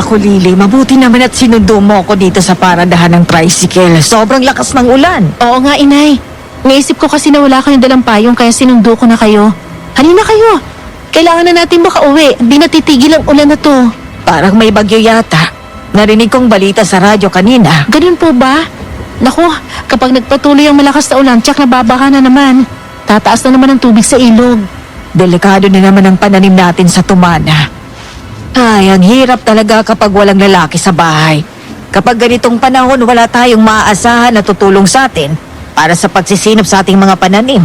naku Lily, mabuti naman at sinundo mo ako dito sa paradahan ng tricycle. Sobrang lakas ng ulan. Oo nga, inay. Naisip ko kasi na wala kayong dalang payong kaya sinundo ko na kayo. Halina kayo. Kailangan na natin makauwi. Di natitigil ang ulan na to. Parang may bagyo yata. Narinig kong balita sa radyo kanina. Ganun po ba? Naku, kapag nagpatuloy ang malakas na ulan, tsak nababaha na naman. Tataas na naman ang tubig sa ilog. Delikado na naman ang pananim natin sa tumana. Ay, ang hirap talaga kapag walang lalaki sa bahay. Kapag ganitong panahon, wala tayong maaasahan na tutulong sa atin para sa pagsisinop sa ating mga pananim.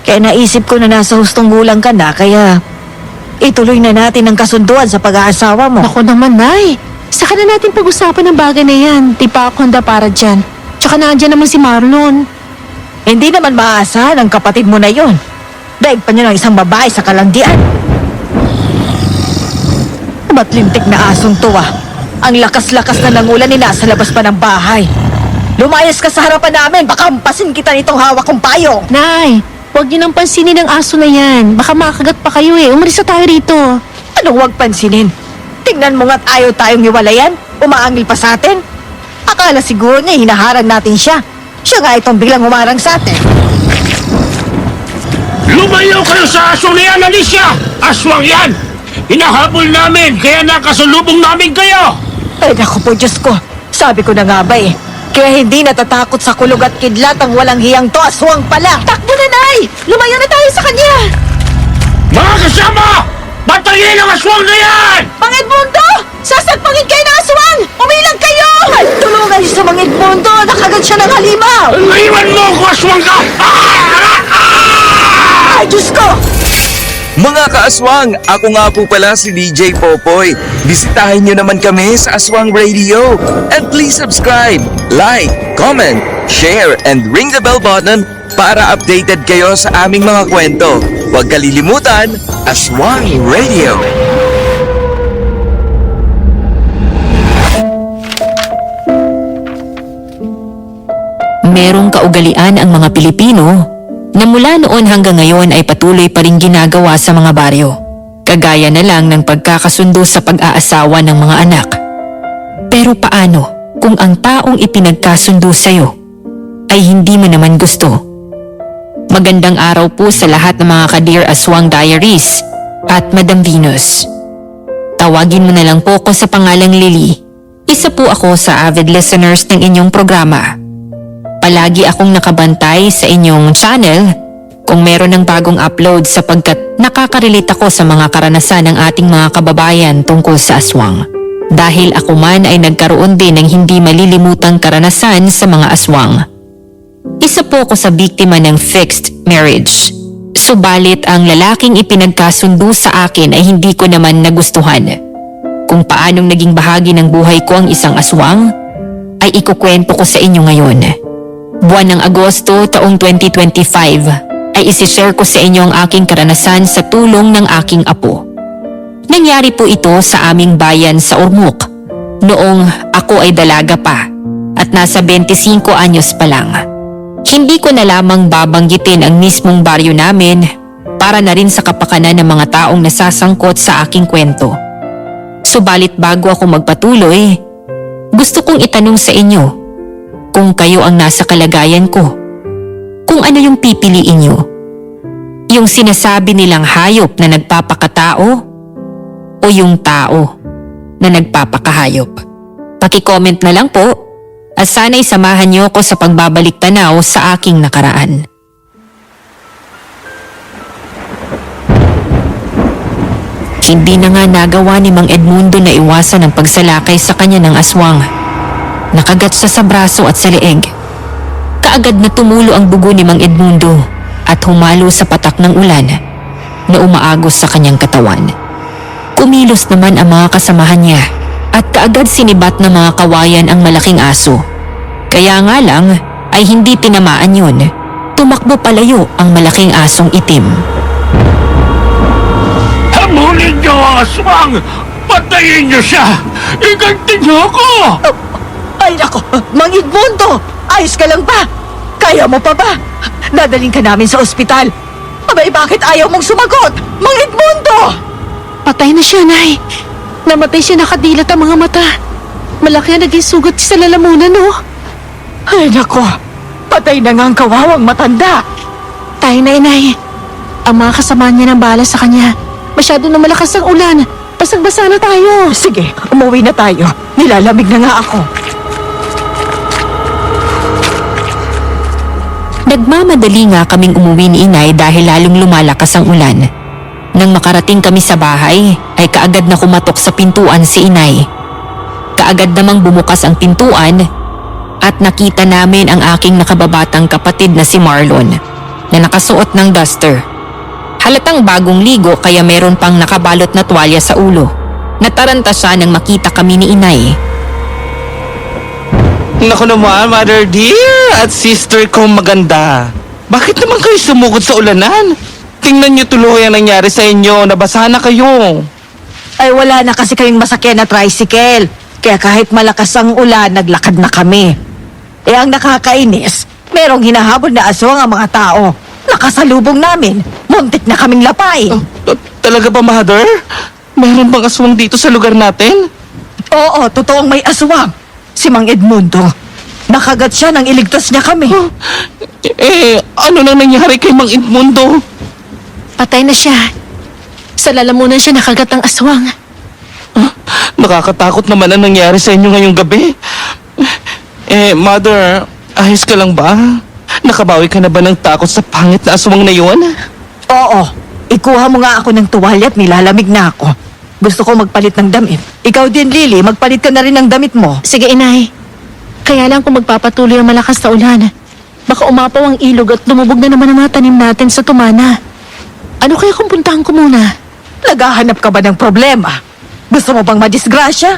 Kaya naisip ko na nasa hustong gulang ka na, kaya ituloy na natin ang kasunduan sa pag-aasawa mo. Naku naman, Nay. Saka na natin pag-usapan ang bagay na yan. Di pa ako handa para dyan. Tsaka naandyan naman si Marlon. Hindi naman maaasahan ang kapatid mo na yon. Daig pa niyo ng isang babae sa kalandian. Ba't lintik na asong to ah? Ang lakas-lakas na ng ulan, nasa labas pa ng bahay. Lumayas ka sa harapan namin, baka hampasin kita nitong hawak kong payong. Nay, huwag niyo nang pansinin ang aso na yan. Baka makagat pa kayo eh. Umalis na tayo rito. Anong huwag pansinin? Tingnan mo nga't ayaw tayong hiwalayan? Umaangil pa sa atin? Akala siguro niya hinaharang natin siya. Siya nga itong biglang humarang sa atin. Lumayo kayo sa aso na yan, Alicia! Aswang yan! Hinahabol namin, kaya nakasalubong namin kayo! Ay naku po, Diyos ko. Sabi ko na nga ba eh. Kaya hindi natatakot sa kulog at kidlat ang walang hiyang to, aswang pala. Takbo na, Nay! Lumayo na tayo sa kanya! Mga kasama! Patayin ang aswang na yan! Mang Edmundo! Sasagpangin kayo ng aswang! Umilag kayo! Ay, tulungan niyo sa Mang Edmundo! Nakagat siya ng halimaw! Naiwan mo ako, aswang ka! Ay, Diyos ko! Mga kaaswang, ako nga po pala si DJ Popoy. Bisitahin nyo naman kami sa Aswang Radio. And please subscribe, like, comment, share, and ring the bell button para updated kayo sa aming mga kwento. Huwag kalilimutan, Aswang Radio. Merong kaugalian ang mga Pilipino na mula noon hanggang ngayon ay patuloy pa rin ginagawa sa mga baryo. Kagaya na lang ng pagkakasundo sa pag-aasawa ng mga anak. Pero paano kung ang taong ipinagkasundo sa'yo ay hindi mo naman gusto? Magandang araw po sa lahat ng mga ka-Dear Aswang Diaries at Madam Venus. Tawagin mo na lang po ko sa pangalang Lily. Isa po ako sa avid listeners ng inyong programa. Palagi akong nakabantay sa inyong channel kung meron ng bagong upload sapagkat nakaka-relate ako sa mga karanasan ng ating mga kababayan tungkol sa aswang. Dahil ako man ay nagkaroon din ng hindi malilimutang karanasan sa mga aswang. Isa po ako sa biktima ng fixed marriage. Subalit ang lalaking ipinagkasundo sa akin ay hindi ko naman nagustuhan. Kung paanong naging bahagi ng buhay ko ang isang aswang, ay ikukwento ko sa inyo ngayon. Buwan ng Agosto taong 2025 ay isishare ko sa inyo ang aking karanasan sa tulong ng aking apo. Nangyari po ito sa aming bayan sa Ormoc noong ako ay dalaga pa at nasa 25 anyos pa lang. Hindi ko na lamang babanggitin ang mismong baryo namin para na rin sa kapakanan ng mga taong nasasangkot sa aking kwento. Subalit bago ako magpatuloy, gusto kong itanong sa inyo kung kayo ang nasa kalagayan ko, kung ano yung pipiliin nyo. Yung sinasabi nilang hayop na nagpapakatao o yung tao na nagpapakahayop. Paki-comment na lang po at sana'y samahan nyo ko sa pagbabalik tanaw sa aking nakaraan. Hindi na nga nagawa ni Mang Edmundo na iwasan ang pagsalakay sa kanya ng aswang. Nakagat siya sa braso at sa leeg. Kaagad na tumulo ang dugo ni Mang Edmundo at humalo sa patak ng ulan na umaagos sa kanyang katawan. Kumilos naman ang mga kasamahan niya at kaagad sinibat ng mga kawayan ang malaking aso. Kaya nga lang ay hindi tinamaan yun. Tumakbo palayo ang malaking asong itim. Habulin niyo ang aswang! Patayin niyo siya! Iganti niyo ako! Ay nako, Mang Edmundo! Ayos ka lang ba? Kaya mo pa ba? Dadaling ka namin sa ospital. Abay, bakit ayaw mong sumagot? Mang Edmundo! Patay na siya, Nay. Namatay siya, nakadilat ang mga mata. Malaki ang naging sugat sa lalamunan, oh. Ay nako, patay na nga ang kawawang matanda. Tayo na, inay. Ang mga kasama niya ng bala sa kanya. Masyado na malakas ang ulan. Basang-basa na tayo. Sige, umuwi na tayo. Nilalamig na nga ako. Nagmamadali nga kaming umuwi ni inay dahil lalong lumalakas ang ulan. Nang makarating kami sa bahay, ay kaagad na kumatok sa pintuan si inay. Kaagad namang bumukas ang pintuan at nakita namin ang aking nakababatang kapatid na si Marlon na nakasuot ng duster. Halatang bagong ligo kaya meron pang nakabalot na tuwalya sa ulo. Nataranta siya nang makita kami ni inay. Naku naman, mother dear at sister ko maganda. Bakit naman kayo sumugod sa ulanan? Tingnan niyo tuloy ang nangyari sa inyo, nabasa na kayo. Ay wala na kasi kaming masakyan na tricycle. Kaya kahit malakas ang ulan, naglakad na kami. Eh ang nakakainis, merong hinahabol na aswang ang mga tao. Nakasalubong namin, muntik na kaming lapay. Talaga ba, mother? Meron bang aswang dito sa lugar natin? Oo, totoong may aswang. Si Mang Edmundo. Nakagat siya nang iligtas niya kami. Ano nang nangyari kay Mang Edmundo? Patay na siya. Sa lalamunan siya nakagat ang aswang. Nakakatakot naman ang nangyari sa inyo ngayong gabi. Mother, ayos ka lang ba? Nakabawi ka na ba ng takot sa pangit na aswang na yun? Oo, ikuha mo nga ako ng tuwalya at nilalamig na ako. Gusto ko magpalit ng damit. Ikaw din, Lily, magpalit ka na rin ng damit mo. Sige, inay. Kaya lang kung magpapatuloy ang malakas na ulan, baka umapaw ang ilog at lumubog na naman ang mga tanim natin sa tumana. Ano kaya kung puntahan ko muna? Naghahanap ka ba ng problema? Gusto mo bang madisgrasya?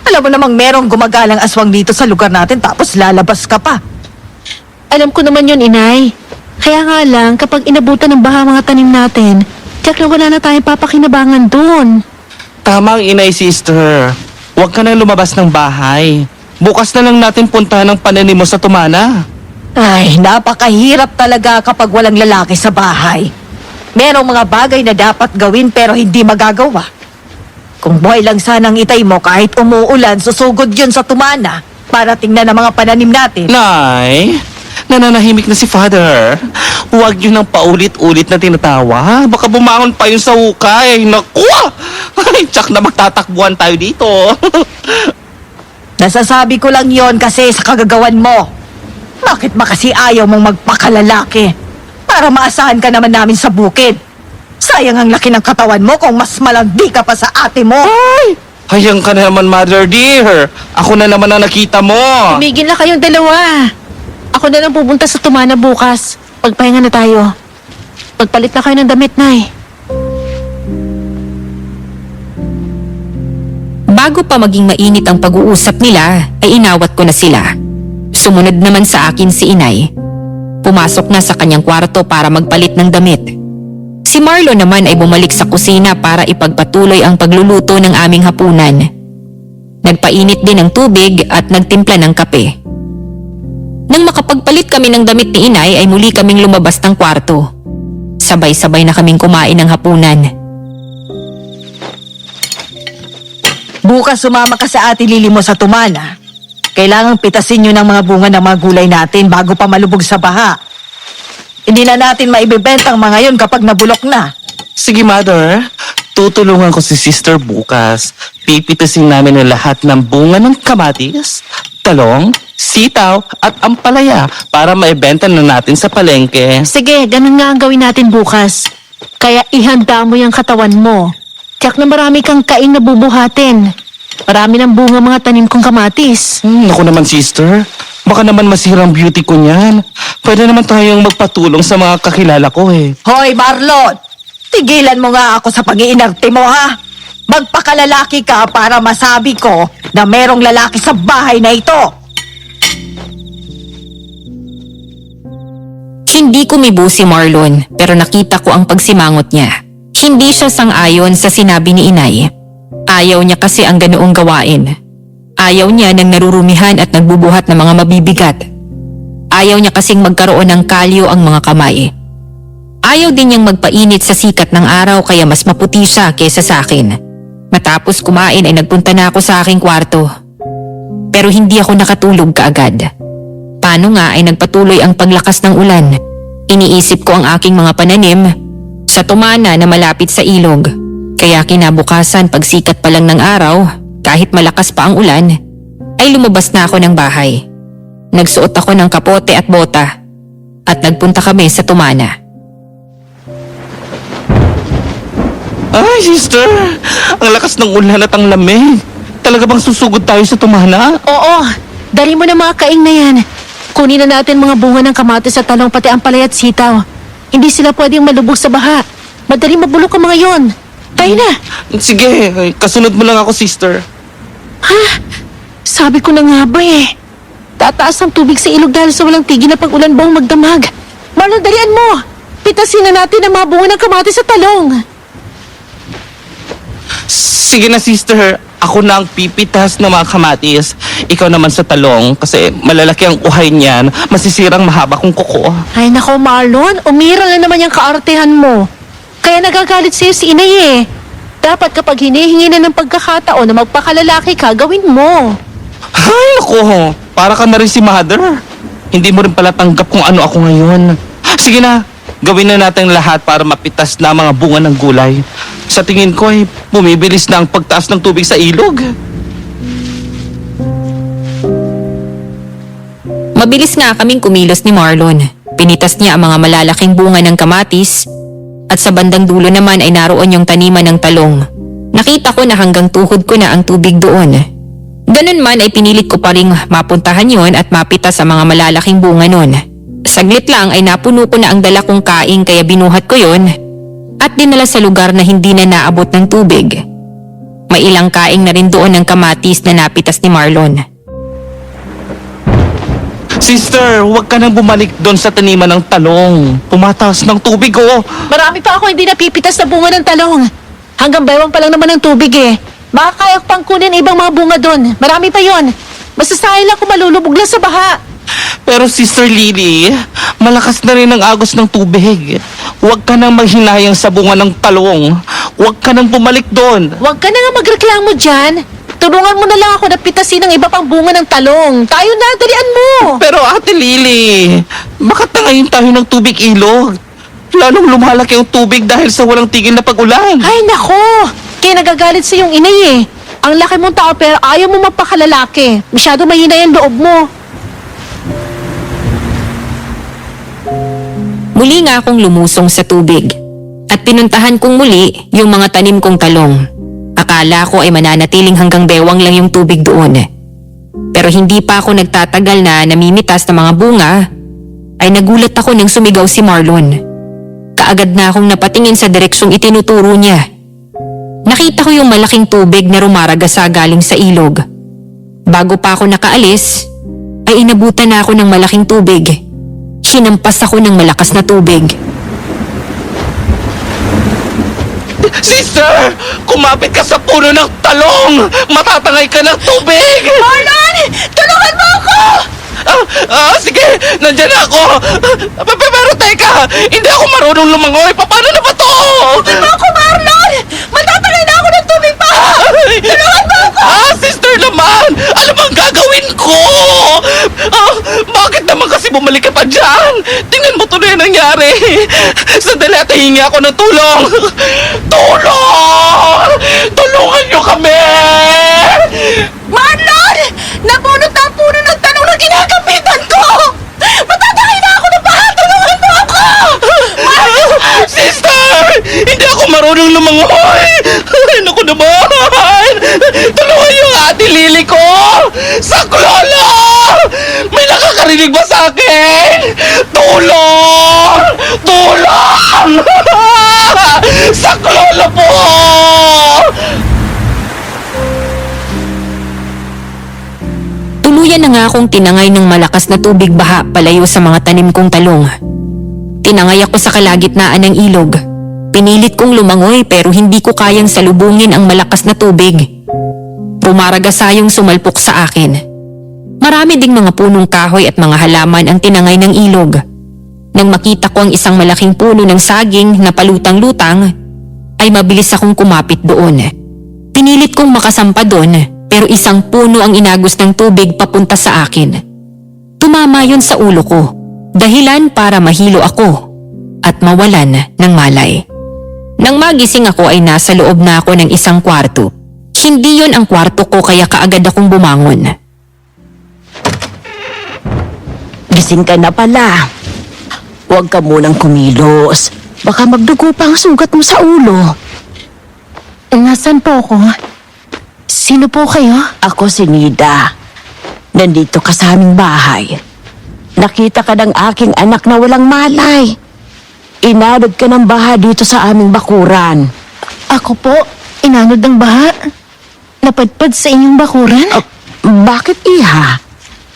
Alam mo namang merong gumagalang aswang dito sa lugar natin tapos lalabas ka pa. Alam ko naman yun, inay. Kaya nga lang, kapag inabutan ng baha mga tanim natin, tiyak na wala na tayong papakinabangan dun. Tama ang inay, sister. Huwag ka na lumabas ng bahay. Bukas na lang natin puntahan ang pananim mo sa tumana. Ay, napakahirap talaga kapag walang lalaki sa bahay. Merong mga bagay na dapat gawin pero hindi magagawa. Kung buhay lang sanang itay mo kahit umuulan, susugod yun sa tumana para tingnan ang mga pananim natin. Nay, nananahimik na si Father. Huwag yun ang paulit-ulit na tinatawa. Baka bumangon pa yun sa hukay. Naku! Ay, tsak na magtatakbuhan tayo dito. Nasasabi ko lang yon kasi sa kagagawan mo. Bakit ba kasi ayaw mong magpakalalaki? Para maasahan ka naman namin sa bukid. Sayang ang laki ng katawan mo kung mas malandi ka pa sa ate mo. Ay! Hayang ka na naman, mother dear. Ako na naman ang nakita mo. Tumigil na kayong dalawa. Ako na lang pupunta sa tumana bukas. Pagpahinga na tayo. Pagpalit na kayo ng damit, nay. Bago pa maging mainit ang pag-uusap nila, ay inawat ko na sila. Sumunod naman sa akin si inay. Pumasok na sa kanyang kwarto para magpalit ng damit. Si Marlon naman ay bumalik sa kusina para ipagpatuloy ang pagluluto ng aming hapunan. Nagpainit din ng tubig at nagtimpla ng kape. Nang makapagpalit kami ng damit ni inay ay muli kaming lumabas ng kwarto. Sabay-sabay na kaming kumain ng hapunan. Bukas sumama ka sa ate Lily mo sa tumana. Kailangang pitasin nyo ng mga bunga ng mga gulay natin bago pa malubog sa baha. Hindi na natin maibibenta ang mga yon kapag nabulok na. Sige, mother. Tutulungan ko si sister bukas. Pipitasin namin ang lahat ng bunga ng kamatis, talong, sitaw at ampalaya para maibenta na natin sa palengke. Sige, ganun nga ang gawin natin bukas. Kaya ihanda mo yung katawan mo. Tiyak na marami kang kain na bubuhatin. Marami ng bunga mga tanim kong kamatis. Naku naman, sister. Baka naman masirang beauty ko niyan. Pwede naman tayong magpatulong sa mga kakilala ko eh. Hoy, Marlon! Tigilan mo nga ako sa pag-iinarte mo, ha? Magpakalalaki ka para masabi ko na merong lalaki sa bahay na ito. Hindi kumibo si Marlon pero nakita ko ang pagsimangot niya. Hindi siya sang-ayon sa sinabi ni inay. Ayaw niya kasi ang ganoong gawain. Ayaw niya ng narurumihan at nagbubuhat ng mga mabibigat. Ayaw niya kasing magkaroon ng kalyo ang mga kamay. Ayaw din niyang magpainit sa sikat ng araw kaya mas maputi siya kaysa sa akin. Matapos kumain ay nagpunta na ako sa aking kwarto. Pero hindi ako nakatulog kaagad. Paano nga ay nagpatuloy ang paglakas ng ulan. Iniisip ko ang aking mga pananim sa tumana na malapit sa ilog. Kaya kinabukasan pagsikat pa lang ng araw, kahit malakas pa ang ulan, ay lumabas na ako ng bahay. Nagsuot ako ng kapote at bota at nagpunta kami sa tumana. Ay, sister! Ang lakas ng ulan at ang lamig. Talaga bang susugod tayo sa tumana? Oo, dali mo na mga kaing na yan. Kunin na natin mga bunga ng kamatis at talong pati ang palay at sitaw. Hindi sila pwedeng malubog sa baha. Madali mabulok ang mga yon. Tayo na! Sige, kasunod mo lang ako, sister. Sabi ko na nga ba eh. Tataas ang tubig sa ilog dahil sa walang tigil na pag-ulan bang magdamag. Marlon, dalian mo! Pitasin na natin ang mga bunga ng kamatis at talong. Sige na, sister. Ako na ang pipitas ng mga kamatis. Ikaw naman sa talong kasi malalaki ang uhay niyan. Masisirang mahaba kong kuko. Ay nako Marlon, umiral na naman yung kaartehan mo. Kaya nagagalit sa'yo si Inay eh. Dapat kapag hinihingi na ng pagkakataon na magpakalalaki ka, gawin mo. Ay, naku. Para ka na rin si mother. Hindi mo rin pala tanggap kung ano ako ngayon. Sige na, gawin na natin lahat para mapitas na ang mga bunga ng gulay. Sa tingin ko ay bumibilis na ang pagtaas ng tubig sa ilog. Mabilis nga kaming kumilos ni Marlon. Pinitas niya ang mga malalaking bunga ng kamatis at sa bandang dulo naman ay naroon yung taniman ng talong. Nakita ko na hanggang tuhod ko na ang tubig doon. Ganun man ay pinilit ko pa ring mapuntahan yon at mapitas ang mga malalaking bunga nun. Saglit lang ay napuno ko na ang dala kong kaing kaya binuhat ko yon at dinala sa lugar na hindi na naabot ng tubig. May ilang kaing na rin doon ng kamatis na napitas ni Marlon. Sister, huwag ka nang bumalik doon sa taniman ng talong. Pumataas ng tubig, oh. Marami pa ako hindi napipitas na bunga ng talong. Hanggang bewang pa lang naman ang tubig eh. Makakaya ko pang kunin ibang mga bunga doon. Marami pa yon. Masasayang lang kung malulubog lang sa baha. Pero Sister Lily, malakas na rin ang agos ng tubig. Huwag ka nang maghinayang sa bunga ng talong. Huwag ka nang bumalik doon. Huwag ka na nga magreklamo dyan. Tulungan mo na lang ako na pitasin ang iba pang bunga ng talong. Tayo na, dalian mo. Pero Ate Lily, bakit na ngayon tayo ng tubig ilog? Lalong lumalaki ang tubig dahil sa walang tigil na pag-ulan. Ay nako, kaya nagagalit sa iyong inay eh. Ang laki mong tao pero ayaw mo magpakalalaki. Masyado mahina yung loob mo. Muli nga akong lumusong sa tubig at pinuntahan kong muli yung mga tanim kong talong. Akala ko ay mananatiling hanggang bewang lang yung tubig doon. Pero hindi pa ako nagtatagal na namimitas ng mga bunga ay nagulat ako nang sumigaw si Marlon. Kaagad na akong napatingin sa direksyong itinuturo niya. Nakita ko yung malaking tubig na rumaragasa galing sa ilog. Bago pa ako nakaalis, ay inabutan na ako ng malaking tubig. Hinampas ako ng malakas na tubig. Sister, kumapit ka sa puno ng talong! Matatangay ka ng tubig! Marlon! Tulungan mo ako! Sige, nandyan ako! Pero teka, hindi ako marunong lumangoy. Paano na ba to? Tulungan mo ako, Marlon! Matatangay na ako ng tubig pa! Tulungan mo ako! Sister naman! Ano bang gagawin ko? Bakit naman kasi bumalik ka pa dyan? Tingnan mo tuloy ang nangyari. Sandali at hihingi ako ng tulong. Tulong! Tulungan niyo kami! Marlon! Nabunot na ang puno ng talong na ginagapitan ko! Matatangay na ako ng baha! Tulungan mo ako! Sister! Hindi ako marunong lumangoy! Ay, naku naman! Tulungan niyo ang Ate Lily ko! Saklolo! May nakakarinig ba sa akin? Tulong! Tulong! Saklolo po! Tuluyan na nga akong tinangay ng malakas na tubig baha palayo sa mga tanim kong talong. Tinangay ako sa kalagitnaan ng ilog. Pinilit kong lumangoy pero hindi ko kayang salubungin ang malakas na tubig. Pumaragasa yung sumalpok sa akin. Marami ding mga punong kahoy at mga halaman ang tinangay ng ilog. Nang makita ko ang isang malaking puno ng saging na palutang-lutang, ay mabilis akong kumapit doon. Pinilit kong makasampa doon pero isang puno ang inagos ng tubig papunta sa akin. Tumama yun sa ulo ko, dahilan para mahilo ako at mawalan ng malay. Nang magising ako ay nasa loob na ako ng isang kwarto. Hindi yon ang kwarto ko kaya kaagad akong bumangon. Gising ka na pala. Huwag ka munang kumilos. Baka magdugo pa ang sugat mo sa ulo. Nasaan po ako? Sino po kayo? Ako si Nida. Nandito ka sa aming bahay. Nakita ka ng aking anak na walang malay. Inanod ka ng baha dito sa aming bakuran. Ako po, inanod ng baha. Napadpad sa inyong bakuran? Bakit, Iha?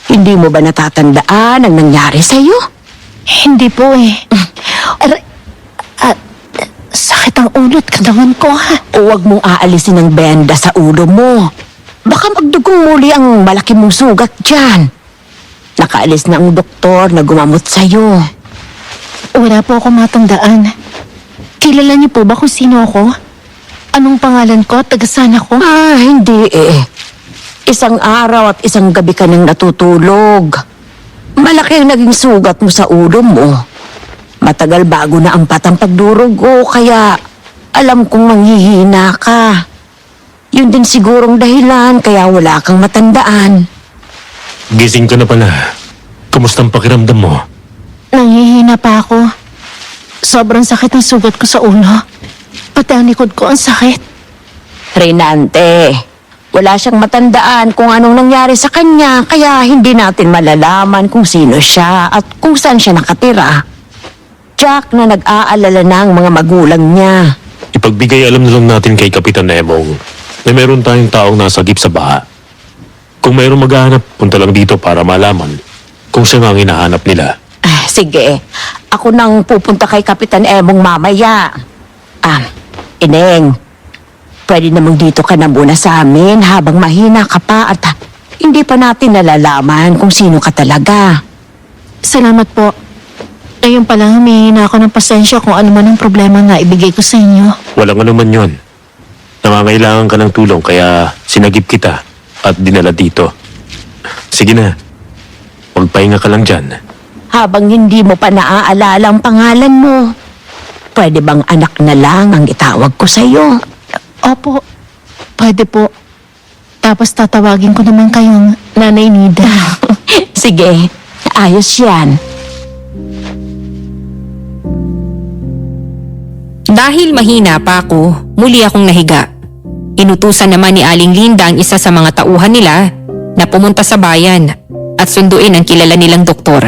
Hindi mo ba natatandaan ang nangyari sa'yo? Hindi po eh. Sakit ang ulot katawan ko ha. Huwag mong aalisin ang benda sa ulo mo. Baka magdugong muli ang malaki mong sugat dyan. Nakaalis na ang doktor na gumamot sa'yo. Wala po ako matandaan. Kilala niyo po ba kung sino ako? Anong pangalan ko? Taga-saan ako? Hindi eh. Isang araw at isang gabi ka nang natutulog. Malaki ang naging sugat mo sa ulo mo. Matagal bago na ang patang pagdurugo, kaya alam kong manghihina ka. Yun din sigurong dahilan kaya wala kang matandaan. Gising ka na pala. Kumusta ang pakiramdam mo? Nanghihina pa ako. Sobrang sakit ang sugat ko sa ulo. Pati ang likod ko ang sakit. Renante, wala siyang matandaan kung anong nangyari sa kanya, kaya hindi natin malalaman kung sino siya at kung saan siya nakatira. Jack na nag-aalala na ang mga magulang niya. Ipagbigay alam na lang natin kay Kapitan Emong na meron tayong taong nasagip sa baha. Kung mayroong maghahanap, punta lang dito para malaman kung siya nga ang hinahanap nila. Sige, ako nang pupunta kay Kapitan Emong mamaya. Ineng, pwede namang dito ka na muna sa amin habang mahina ka pa at hindi pa natin nalalaman kung sino ka talaga. Salamat po. Ngayon pa lang humihingi na ako ng pasensya kung ano man ang problema na ibigay ko sa inyo. Walang anuman yon. Nangangailangan ka ng tulong kaya sinagip kita at dinala dito. Sige na, magpahinga ka lang dyan. Habang hindi mo pa naaalala ang pangalan mo, pwede bang anak na lang ang itawag ko sa'yo? Opo, pwede po. Tapos tatawagin ko naman kayong Nanay Nida. Sige, ayos yan. Dahil mahina pa ako, muli akong nahiga. Inutusan naman ni Aling Linda ang isa sa mga tauhan nila na pumunta sa bayan at sunduin ang kilala nilang doktor.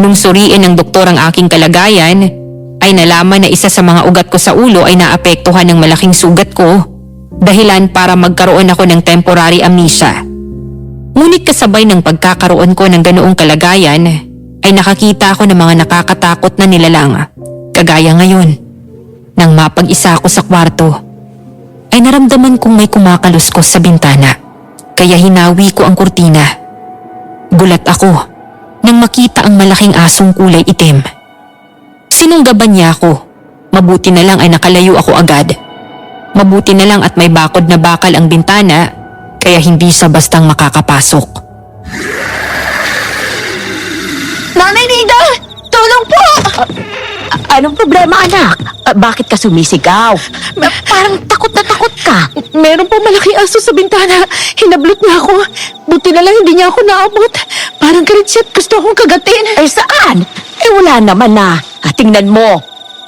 Nung suriin ng doktor ang aking kalagayan, ay nalaman na isa sa mga ugat ko sa ulo ay naapektuhan ng malaking sugat ko, dahilan para magkaroon ako ng temporary amnesia. Ngunit kasabay ng pagkakaroon ko ng ganoong kalagayan, ay nakakita ako ng mga nakakatakot na nilalang, kagaya ngayon. Nang mapag-isa ako sa kwarto, ay naramdaman kong may kumakaluskos sa bintana, kaya hinawi ko ang kurtina. Gulat ako nang makita ang malaking asong kulay itim. Sinunggaban niya ako. Mabuti na lang ay nakalayo ako agad. Mabuti na lang at may bakod na bakal ang bintana, kaya hindi siya bastang makakapasok. Nanay Nida! Tulong po! Anong problema, anak? Bakit ka sumisigaw? Parang takot na takot ka. Meron po malaking aso sa bintana. Hinablot niya ako. Buti na lang hindi niya ako naabot. Parang galit siya at gusto akong kagatin. Eh saan? Wala naman na. Tingnan mo.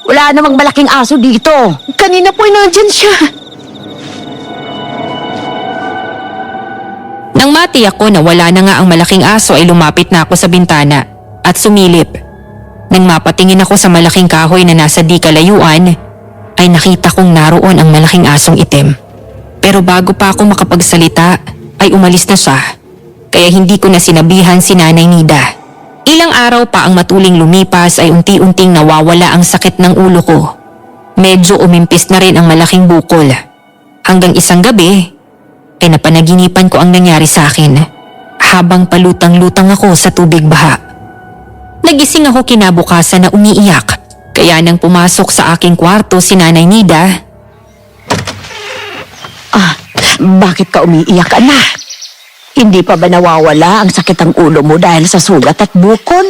Wala namang malaking aso dito. Kanina po ay nandyan siya. Nang matiyak ko na wala na nga ang malaking aso ay lumapit na ako sa bintana at sumilip. Nang mapatingin ako sa malaking kahoy na nasa di kalayuan, ay nakita kong naroon ang malaking asong itim. Pero bago pa ako makapagsalita, ay umalis na siya. Kaya hindi ko na sinabihan si Nanay Nida. Ilang araw pa ang matuling lumipas ay unti-unting nawawala ang sakit ng ulo ko. Medyo umimpis na rin ang malaking bukol. Hanggang isang gabi, ay napanaginipan ko ang nangyari sa akin habang palutang-lutang ako sa tubig baha. Nagising ako kinabukasan na umiiyak, kaya nang pumasok sa aking kwarto si Nanay Nida. Bakit ka umiiyak, anak? Hindi pa ba nawawala ang sakit ng ulo mo dahil sa sugat at bukol?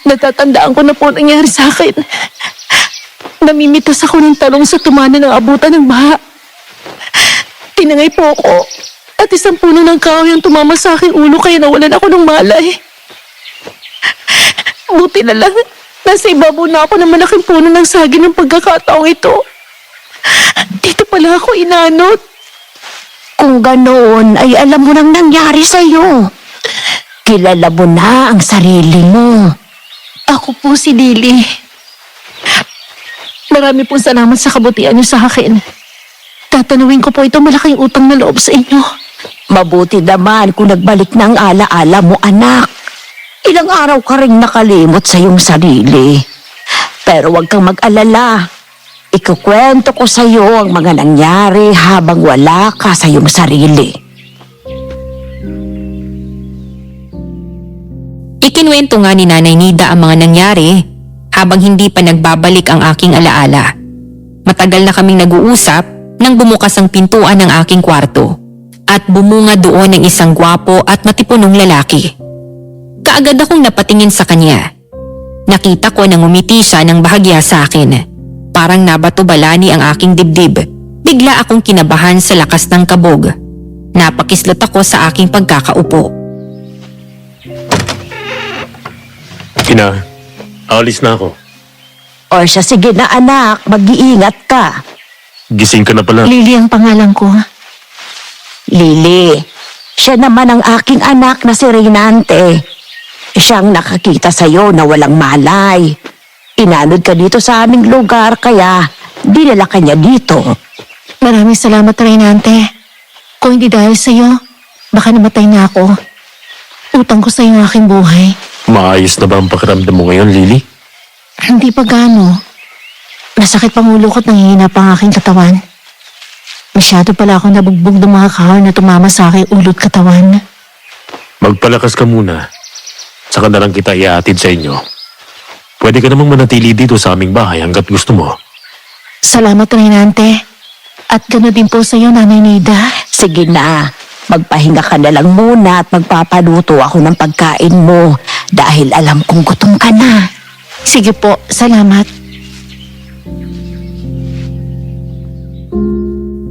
Natatandaan ko na po ang nangyari sa akin. Namimitas ako ng talong sa tumana ng abutan ng baha. Tinangay po ako at isang puno ng kahoy ang tumama sa aking ulo kaya nawalan ako ng malay. Buti na lang, nasa ibabaw na ako ng malaking puno ng saging ng pagkakataong ito. Dito pala ako inanod. Kung ganoon, ay alam mo nang nangyari sa'yo. Kilala mo na ang sarili mo. Ako po si Lily. Marami pong salamat sa kabutihan niyo sa akin. Tatanawin ko po ito malaking utang na loob sa inyo. Mabuti naman kung nagbalik na ang alaala mo, anak. Ilang araw ka rin nakalimot sa iyong sarili. Pero huwag kang mag-alala. Ikukwento ko sa iyo ang mga nangyari habang wala ka sa iyong sarili. Ikinwento nga ni Nanay Nida ang mga nangyari habang hindi pa nagbabalik ang aking alaala. Matagal na kaming nag-uusap nang bumukas ang pintuan ng aking kwarto at bumunga doon ng isang gwapo at matipunong lalaki. Kaagad akong napatingin sa kanya. Nakita ko nang umiti siya ng bahagya sa akin. Parang nabato-balani ang aking dibdib. Bigla akong kinabahan sa lakas ng kabog. Napakislot ako sa aking pagkakaupo. Ina, alis na ako. O siya, sige na anak, mag-iingat ka. Gising ka na pala. Lily ang pangalan ko. Lily, siya naman ang aking anak na si Reynante. Siyang nakakita sa'yo na walang malay. Inanod ka dito sa aming lugar kaya dinala ka niya dito. Maraming salamat, Reynante. Kung hindi dahil sa'yo, baka namatay na ako. Utang ko sa'yo ang aking buhay. Maayos na ba ang pakiramdam mo ngayon, Lily? Hindi pa gaano. Masakit pang ulo ko't nanghihina pa ang aking katawan. Masyado pala akong nabugbog ng mga kahoy na tumama sa aking ulo't katawan. Magpalakas ka muna. Saka na lang kita iatid sa inyo. Pwede ka namang manatili dito sa aming bahay hanggat gusto mo. Salamat, Reynante. At gano'n din po sa'yo, Nanay Nida. Sige na, magpahinga ka na lang muna at magpapaluto ako ng pagkain mo dahil alam kong gutom ka na. Sige po, salamat.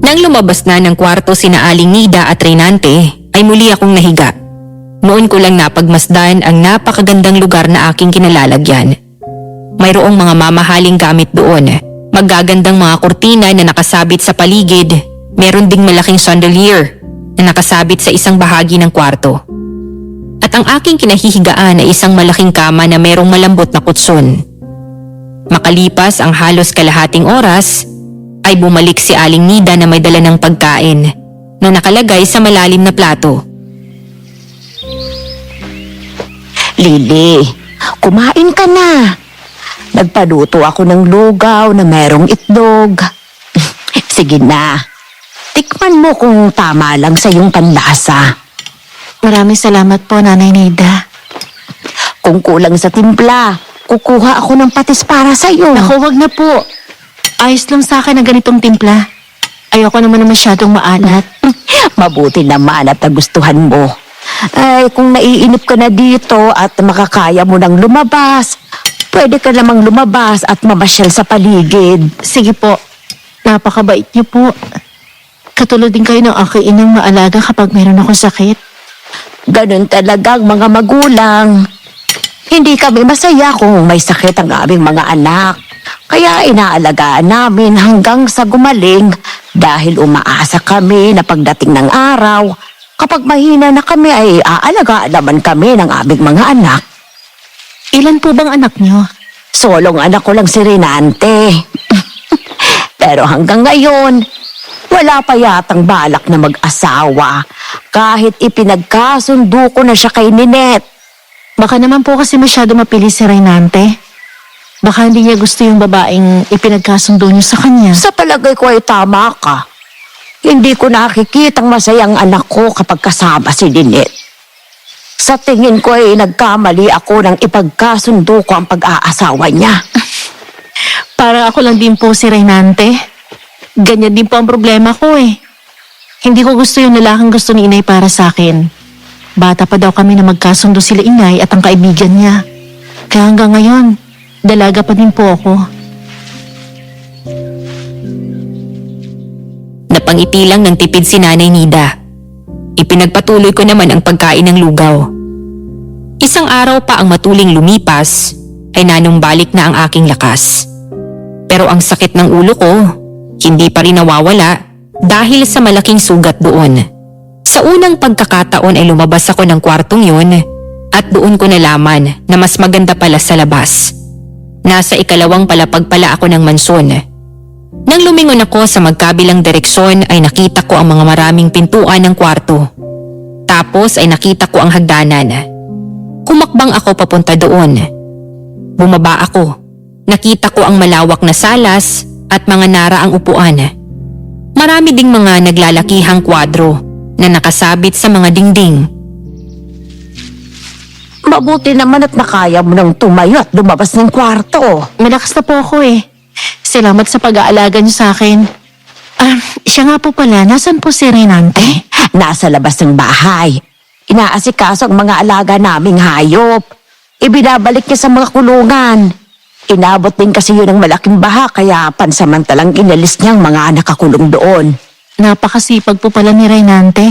Nang lumabas na ng kwarto sina Aling Nida at Reynante, ay muli akong nahiga. Noon ko lang napagmasdan ang napakagandang lugar na aking kinalalagyan. Mayroong mga mamahaling gamit doon. Magagandang mga kurtina na nakasabit sa paligid. Meron ding malaking chandelier na nakasabit sa isang bahagi ng kwarto. At ang aking kinahihigaan ay isang malaking kama na merong malambot na kutson. Makalipas ang halos kalahating oras, ay bumalik si Aling Nida na may dala ng pagkain na nakalagay sa malalim na plato. Lily, kumain ka na. Nagpaluto ako ng lugaw na merong itlog. Sige na, tikman mo kung tama lang sa iyong panlasa. Maraming salamat po, Nanay Nida. Kung kulang sa timpla, kukuha ako ng patis para sa iyo. Naku, wag na po. Ayos lang sa akin ang ganitong timpla. Ayoko naman na masyadong maalat. Mabuti naman at nagustuhan mo. Ay, kung naiinip ka na dito at makakaya mo nang lumabas, pwede ka namang lumabas at mamasyal sa paligid. Sige po, napakabait niyo po. Katulad din kayo ng aking inang maalaga kapag meron akong sakit. Ganun talagang mga magulang. Hindi kami masaya kung may sakit ang aming mga anak. Kaya inaalagaan namin hanggang sa gumaling dahil umaasa kami na pagdating ng araw, kapag mahina na kami ay aalagaan naman kami ng aming mga anak. Ilan po bang anak niyo? Solong anak ko lang si Reynante. Pero hanggang ngayon, wala pa yatang balak na mag-asawa kahit ipinagkasundo ko na siya kay Ninette. Baka naman po kasi masyado mapili si Reynante. Baka hindi niya gusto yung babaeng ipinagkasundo niyo sa kanya. Sa palagay ko ay tama ka. Hindi ko nakikitang masayang anak ko kapag kasama si Ninette. Sa tingin ko ay nagkamali ako nang ipagkasundo ko ang pag-aasawa niya. Para ako lang din po si Reynante. Ganyan din po ang problema ko eh. Hindi ko gusto yung lalaking gusto ni inay para sa akin. Bata pa daw kami na magkasundo sila inay at ang kaibigan niya. Kaya hanggang ngayon, dalaga pa din po ako. Napangiti lang ng tipid si Nanay Nida. Ipinagpatuloy ko naman ang pagkain ng lugaw. Isang araw pa ang matuling lumipas, ay nanumbalik na ang aking lakas. Pero ang sakit ng ulo ko, hindi pa rin nawawala dahil sa malaking sugat doon. Sa unang pagkakataon ay lumabas ako ng kwartong yun at doon ko nalaman na mas maganda pala sa labas. Nasa ikalawang palapag pala ako ng mansyon. Nang lumingon ako sa magkabilang direksyon ay nakita ko ang mga maraming pintuan ng kwarto. Tapos ay nakita ko ang hagdanan. Kumakbang ako papunta doon. Bumaba ako. Nakita ko ang malawak na salas at mga naraang upuan. Marami ding mga naglalakihang kwadro na nakasabit sa mga dingding. Mabuti naman at nakaya mo nang tumayo at lumabas ng kwarto. Malakas na po ako eh. Salamat sa pag-aalaga niyo sa akin. Siya nga po pala, nasan po si Renante? Nasa labas ng bahay. Inaasikaso ang mga alaga naming hayop. Ibinabalik niya sa mga kulungan. Inabot din kasi yun ng malaking baha kaya pansamantalang inalis niya ang mga nakakulong doon. Napakasipag po pala ni Renante.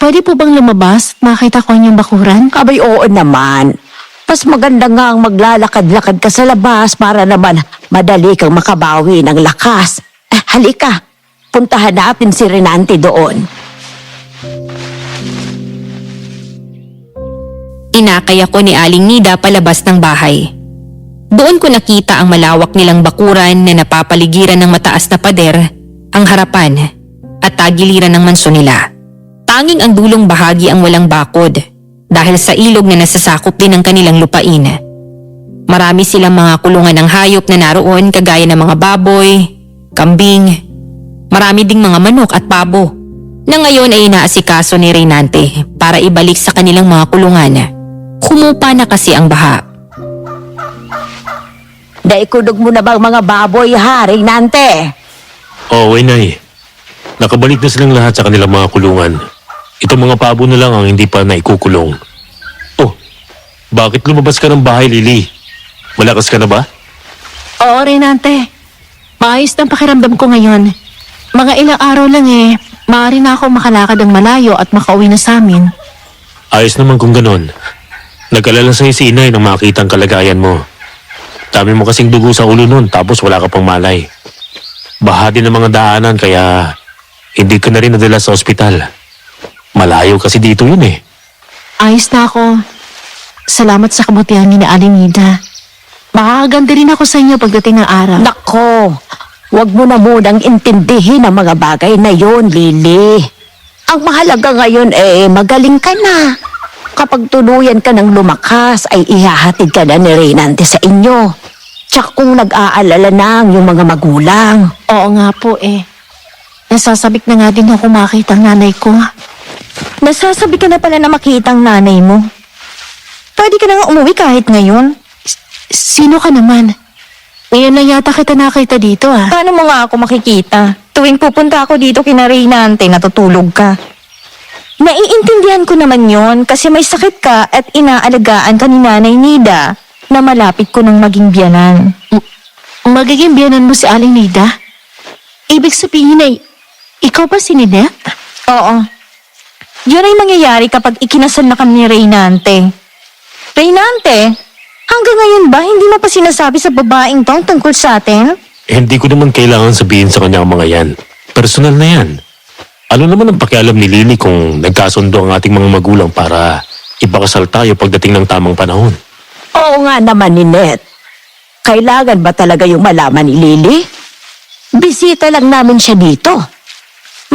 Pwede po bang lumabas at makita ko ang iyong bakuran? Abay, oo naman. Mas maganda nga ang maglalakad-lakad ka sa labas para naman madali kang makabawi ng lakas. Halika, puntahan natin si Renante doon. Inakay ako ni Aling Nida palabas ng bahay. Doon ko nakita ang malawak nilang bakuran na napapaligiran ng mataas na pader, ang harapan at tagiliran ng mansyon nila. Tanging ang dulong bahagi ang walang bakod dahil sa ilog na nasasakop din ng kanilang lupain. Marami silang mga kulungan ng hayop na naroon kagaya ng mga baboy, kambing, marami ding mga manok at pabo na ngayon ay inaasikaso ni Renante para ibalik sa kanilang mga kulungan. Humupa na kasi ang baha. Naikudog mo na bang mga baboy, ha, Renante? Oo, Inay. Nakabalik na silang lahat sa kanilang mga kulungan. Itong mga pabo na lang ang hindi pa naikukulong. Oh, bakit lumabas ka ng bahay, Lily? Malakas ka na ba? Oo, Renante. Maayos ng pakiramdam ko ngayon. Mga ilang araw lang eh, maaari na ako makalakad ng malayo at makauwi na sa amin. Ayos naman kung ganon. Nag-alala sa'yo si Inay nang makita ang kalagayan mo. Dami mo kasing dugo sa ulo nun tapos wala ka pang malay. Baha din ang mga daanan kaya hindi ka na rin nadala sa ospital. Malayo kasi dito yun eh. Ayos na ako. Salamat sa kabutihan ni Aling Nida. Makakaganda rin ako sa inyo pagdating ng araw. Nako, wag mo na munang intindihin ang mga bagay na yon, Lily. Ang mahalaga ngayon magaling ka na. Kapag tuluyan ka ng lumakas, ay ihahatid ka na ni Renante sa inyo. Tsaka kung nag-aalala na ang yung mga magulang. Oo nga po eh. Nasasabik na nga din ako makita ang nanay ko. Nasasabi ka na pala na makita ang nanay mo. Pwede ka na nga umuwi kahit ngayon. Sino ka naman? Ngayon lang yata kita nakita dito ah. Paano mo nga ako makikita? Tuwing pupunta ako dito kina Renante, natutulog ka. Naiintindihan ko naman yon kasi may sakit ka at inaalagaan ka ni Nanay Nida na malapit ko nang maging biyanan. Magiging biyanan mo si Aling Nida? Ibig sabihin ay, ikaw ba si Ninette? Oo. Yun ay mangyayari kapag ikinasal na kami ni Renante. Renante, hanggang ngayon ba hindi mo pa sinasabi sa babaeng to ang tungkol sa atin? Hindi ko naman kailangan sabihin sa kanya ang mga yan. Personal na yan. Ano naman ang pakialam ni Lily kung nagkasundo ang ating mga magulang para ipakasal tayo pagdating ng tamang panahon? Oo nga naman, Ninette. Kailangan ba talaga yung malaman ni Lily? Bisita lang namin siya dito.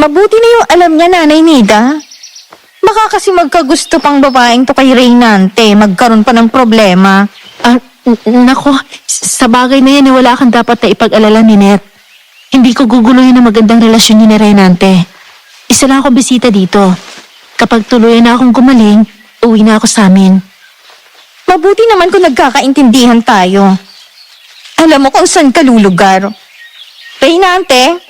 Mabuti na yung alam niya, Nanay Nida. Baka kasi magkagusto pang babaeng to kay Renante, magkaroon pa ng problema. Nako, sa bagay na yan wala kang dapat na ipag-alala ni Net. Hindi ko guguluhin ang magandang relasyon ni Renante. Isa lang ako bisita dito. Kapag tuluyan na akong gumaling, uwi na ako sa amin. Mabuti naman kung nagkakaintindihan tayo. Alam mo kung saan ka lulugar. Renante,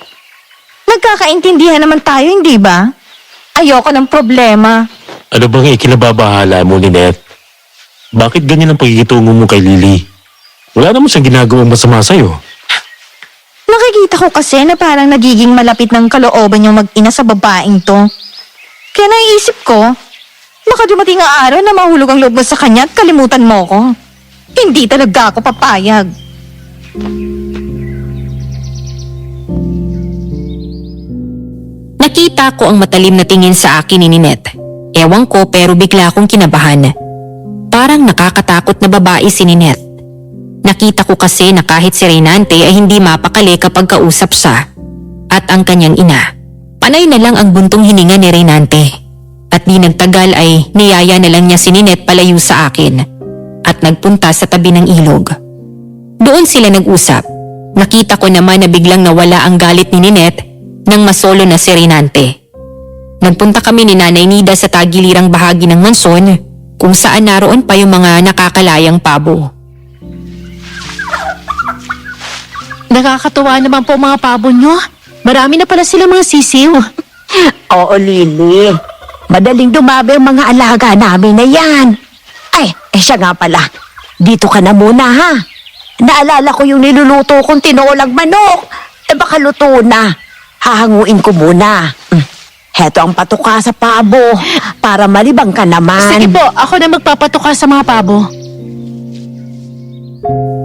Nagkakaintindihan naman tayo, hindi ba? Ayoko ng problema. Ano bang ikinababahala mo, Ninette? Bakit ganyan ang pagkikitungo mo kay Lily? Wala naman siyang ginagawang masama sa'yo. Nakikita ko kasi na parang nagiging malapit ng kalooban yung mag-ina sa babaeng to. Kaya naiisip ko, baka dumating ang araw na mahulog ang loob mo sa kanya at kalimutan mo ko. Hindi talaga ako papayag. Nakita ko ang matalim na tingin sa akin ni Ninette. Ewan ko pero bigla akong kinabahan. Parang nakakatakot na babae si Ninette. Nakita ko kasi na kahit si Reynante ay hindi mapakali kapag kausap siya. At ang kanyang ina. Panay na lang ang buntong hininga ni Reynante. At di nagtagal ay niyaya na lang niya si Ninette palayo sa akin. At nagpunta sa tabi ng ilog. Doon sila nag-usap. Nakita ko naman na biglang nawala ang galit ni Ninette nang masolo na si Reynante. Nagpunta kami ni Nanay Nida sa tagilirang bahagi ng mansyon kung saan naroon pa yung mga nakakalayang pabo. Nakakatuwa naman po mga pabo nyo. Marami na pala sila mga sisiw. Oo, Lily. Madaling dumabi ang mga alaga namin na yan. Ay, siya nga pala. Dito ka na muna, ha? Naalala ko yung niluluto kong tinolang manok. Baka luto na. Hahanguin ko muna. Heto ang patuka sa pabo para malibang ka naman. Sige po, ako na magpapatuka sa mga pabo.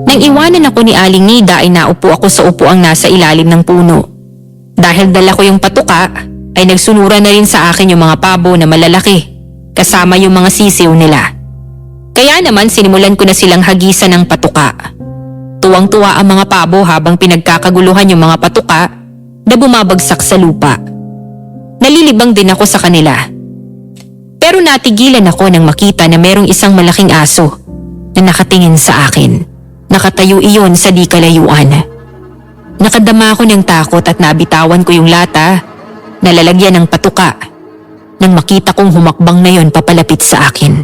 Nang iwanan ako ni Aling Nida ay naupo ako sa upuang nasa ilalim ng puno. Dahil dala ko yung patuka, ay nagsunura na rin sa akin yung mga pabo na malalaki, kasama yung mga sisiw nila. Kaya naman sinimulan ko na silang hagisan ng patuka. Tuwang-tuwa ang mga pabo habang pinagkakaguluhan yung mga patuka na bumabagsak sa lupa. Nalilibang din ako sa kanila. Pero natigilan ako nang makita na merong isang malaking aso na nakatingin sa akin. Nakatayo iyon sa di kalayuan. Nakadama ako ng takot at nabitawan ko yung lata na lalagyan ng patuka nang makita kong humakbang na yon papalapit sa akin.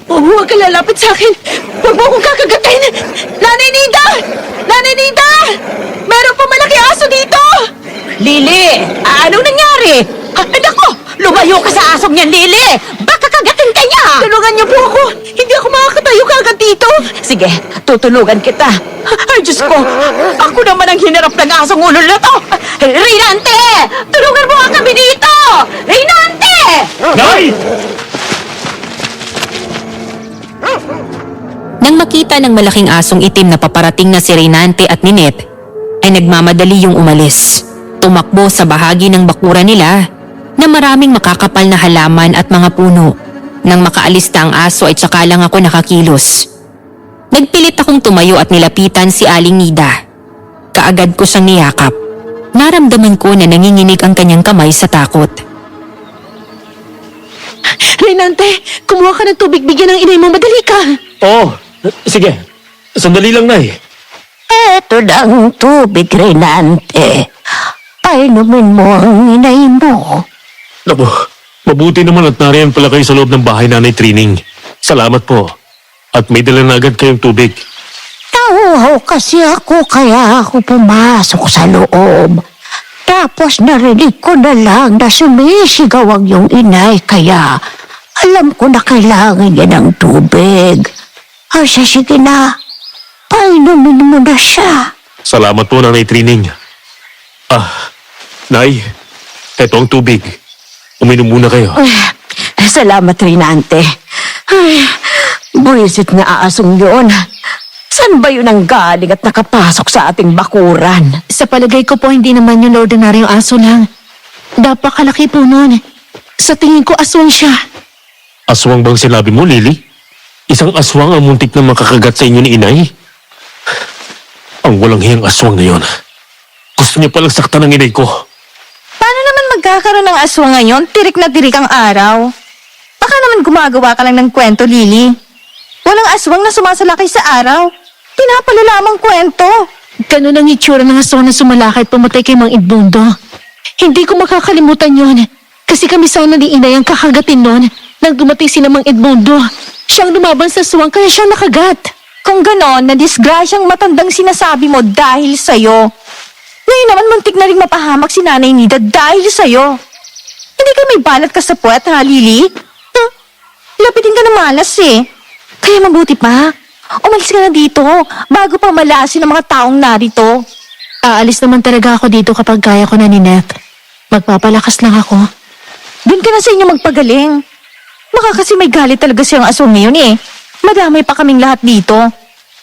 Huwag ka lalapit sa akin. Huwag mo akong kakagatin. Nanay Nida! Nanay Nida! Meron pa malaki aso dito! Lily, anong nangyari? Nako, lumayo ka sa asong yan, Lily. Baka kagatin ka niya. Tulungan niyo po ako. Hindi ako makakatayo kagad dito. Sige, tutulungan kita. Ay, Diyos ko. Ako naman ang hinarap ng asong ulo na to. Reynante! Tulungan mo nga kami dito! Reynante! Nay! Nang makita ng malaking asong itim na paparating na si Reynante at Ninette, ay nagmamadali yung umalis. Tumakbo sa bahagi ng bakura nila na maraming makakapal na halaman at mga puno. Nang makaalis na ang aso ay tsaka lang ako nakakilos. Nagpilit akong tumayo at nilapitan si Aling Nida. Kaagad ko siyang niyakap. Naramdaman ko na nanginginig ang kanyang kamay sa takot. Reynante, kumuha ka ng tubig. Bigyan ng inay mo. Madali ka. Oo, sige. Sandali lang, Nay. Eto na ang tubig, Reynante. Painumin mo ang inay mo. Naku, mabuti naman at nariyan pala kayo sa loob ng bahay Nanay Trining. Salamat po. At may dala na agad kayong tubig. Nauhaw kasi ako kaya ako pumasok sa loob. Tapos narinig ko na lang na sumisigaw ang iyong inay kaya alam ko na kailangan niya ng tubig. Ay, sige na. Painumin mo na siya. Salamat po, Nanay Trining. Nay, eto ang tubig. Uminom muna kayo. Salamat, Reynante. Ay, buwisit na asong yun. Saan ba yun ang galing at nakapasok sa ating bakuran? Sa palagay ko po, hindi naman yung ordinaryong aso lang. Napakalaki po nun. Sa tingin ko, aswang siya. Aswang bang sinabi mo, Lily? Isang aswang ang muntik na makakagat sa inyo ni Inay? Ang walang hiyang aswang na yon. Gusto niya palang saktan ng inay ko. Paano naman magkakaroon ng aswang ngayon? Tirik na tirik ang araw. Baka naman gumagawa ka lang ng kwento, Lily. Walang aswang na sumasalakay sa araw. Pinapalala lamang kwento. Ganun ang itsura ng aswang na sumalakay at pumatay kay Mang Edmundo. Hindi ko makakalimutan yon. Kasi kami sana ni Inay ang kakagatin nun nang dumating si Mang Edmundo. Siyang lumaban sa aswang kaya siya nakagat. Kung ganon, na-disgrasyang matandang sinasabi mo dahil sa'yo. Ngayon naman muntik na rin mapahamak si Nanay Nida dahil sa'yo. Hindi ka may balat ka sa puwet, ha, Lily? Lapitin ka na malas eh. Kaya mabuti pa. Umalis ka na dito bago pa malasin ang mga taong narito. Aalis naman talaga ako dito kapag kaya ko na, Ninette. Magpapalakas lang ako. Doon ka na sa inyo magpagaling. Baka kasi may galit talaga siyang aswang ngayon eh. Madamay pa kaming lahat dito.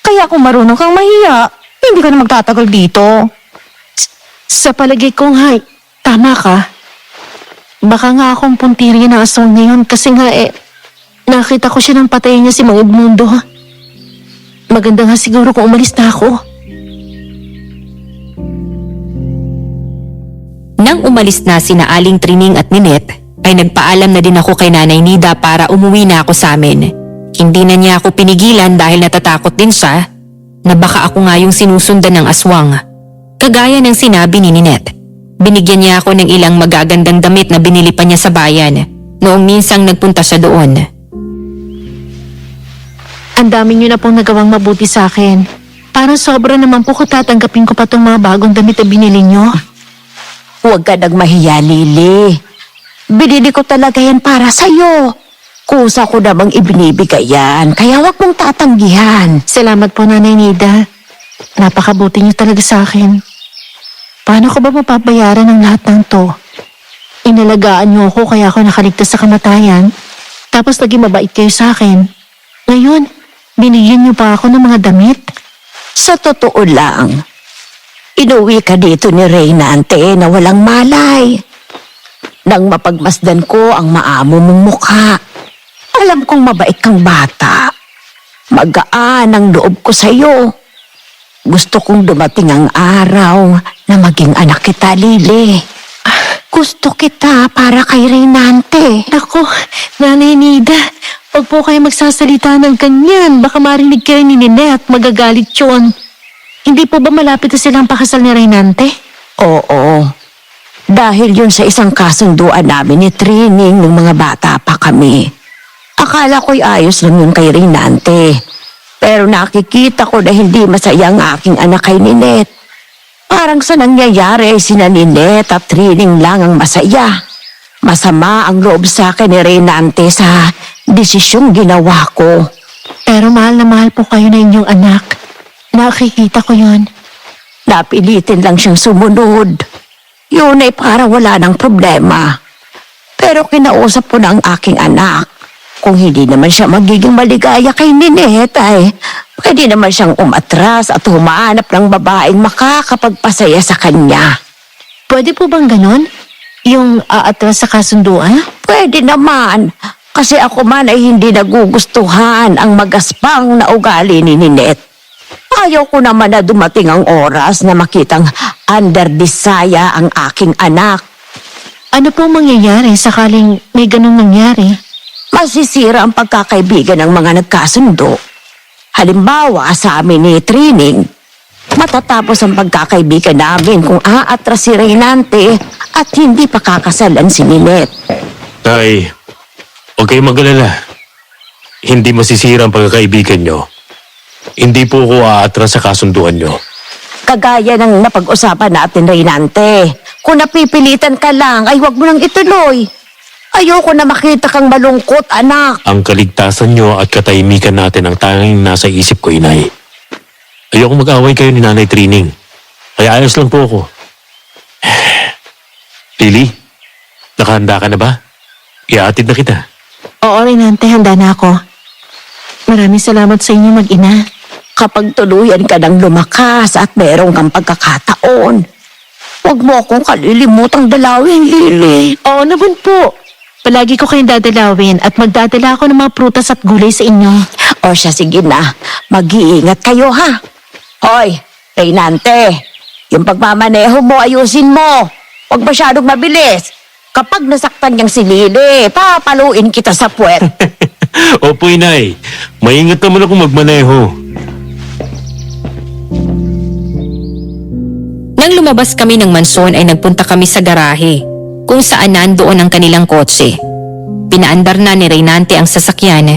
Kaya kung marunong kang mahiya, hindi ka na magtatagal dito. Sa palagay ko nga, tama ka. Baka nga akong puntirya na aswang ngayon kasi nga nakita ko siya ng patayin niya si Mang Edmundo. Maganda nga siguro kung umalis na ako. Nang umalis na sina Aling Trining at Ninette, ay nagpaalam na din ako kay Nanay Nida para umuwi na ako sa amin. Hindi na niya ako pinigilan dahil natatakot din siya na baka ako nga yung sinusundan ng aswang. Kagaya ng sinabi ni Ninette, binigyan niya ako ng ilang magagandang damit na binili pa niya sa bayan noong minsang nagpunta siya doon. Ang dami niyo na pong nagawang mabuti sa akin. Parang sobra naman po kung tatanggapin ko pa tong mga bagong damit na binili niyo. Huwag ka nagmahiya, Lily. Binili ko talaga yan para sa'yo. Kusa ko namang ibinibigay yan, kaya huwag mong tatanggihan. Salamat po, Nanay Nida. Napakabuti niyo talaga sa akin. Paano ko ba mapapayaran ang lahat ng to? Inalagaan niyo ako kaya ako nakaligtas sa kamatayan. Tapos naging mabait kayo sa akin. Ngayon, binigyan niyo pa ako ng mga damit. Sa totoo lang, inuwi ka dito ni Reynante na walang malay. Nang mapagmasdan ko ang maamo mong mukha, alam kong mabait kang bata. Magaan ang loob ko sa'yo. Gusto kong dumating ang araw na maging anak kita, Lily. Gusto kita para kay Reynante. Ako, Nanay Nida, huwag po kayo magsasalita ng ganyan. Baka marinig kayo ni Ninette, magagalit yun. Hindi po ba malapit na silang pakasal ni Reynante? Oo. Dahil yun sa isang kasunduan namin ni Trining ng mga bata pa kami. Akala ko'y ayos lang yun kay Reynante. Pero nakikita ko na hindi masaya ang aking anak kay Ninette. Parang sa nangyayari ay sina Ninette at Trining lang ang masaya. Masama ang loob sa akin ni Reynante sa desisyong ginawa ko. Pero mahal na mahal po kayo na inyong anak. Nakikita ko yun. Napilitin lang siyang sumunod. Yun ay para wala ng problema. Pero kinausap ko na ang aking anak. Kung hindi naman siya magiging maligaya kay Ninette ay pwede naman siyang umatras at humanap ng babaeng makakapagpasaya sa kanya. Pwede po bang ganon? Yung aatras sa kasunduan? Pwede naman. Kasi ako man ay hindi nagugustuhan ang magaspang na ugali ni Ninette. Ayaw ko naman na dumating ang oras na makitang under desire ang aking anak. Ano po mangyayari sakaling may ganun nangyari? Masisira ang pagkakaibigan ng mga nagkasundo. Halimbawa sa amin ni Trining, matatapos ang pagkakaibigan namin kung aatras si Reynante at hindi pa kakasalan si Ninette. Tay, huwag kayong mag-alala. Hindi masisira ang pagkakaibigan nyo. Hindi po ako aatras sa kasunduan nyo. Kagaya ng napag-usapan natin, Reynante. Kung napipilitan ka lang, ay huwag mo nang ituloy. Ayoko na makita kang malungkot, anak. Ang kaligtasan nyo at katahimikan natin ang tanging nasa isip ko, Inay. Ayoko mag-away kayo ni Nanay Trining. Kaya ayos lang po ako. Lily, nakahanda ka na ba? Iatid na kita. Oo, Reynante, handa na ako. Maraming salamat sa inyo mag-ina. Kapag tuluyan ka ng lumakas at meron kang pagkakataon, huwag mo akong kalilimutang dalawin, Lily. Oo naman po. Palagi ko kayong dadalawin at magdadala ako ng mga prutas at gulay sa inyo. O siya, sige na. Mag-iingat kayo, ha? Hoy, Reynante, yung pagmamaneho mo, ayusin mo. Huwag masyadong mabilis. Kapag nasaktan niyang si Lily, papaluin kita sa puwet. Opo, Inay. Maingat naman ako magmaneho. Nang lumabas kami ng mansyon ay nagpunta kami sa garahe kung saan nandoon ang kanilang kotse. Pinaandar na ni Reynante ang sasakyan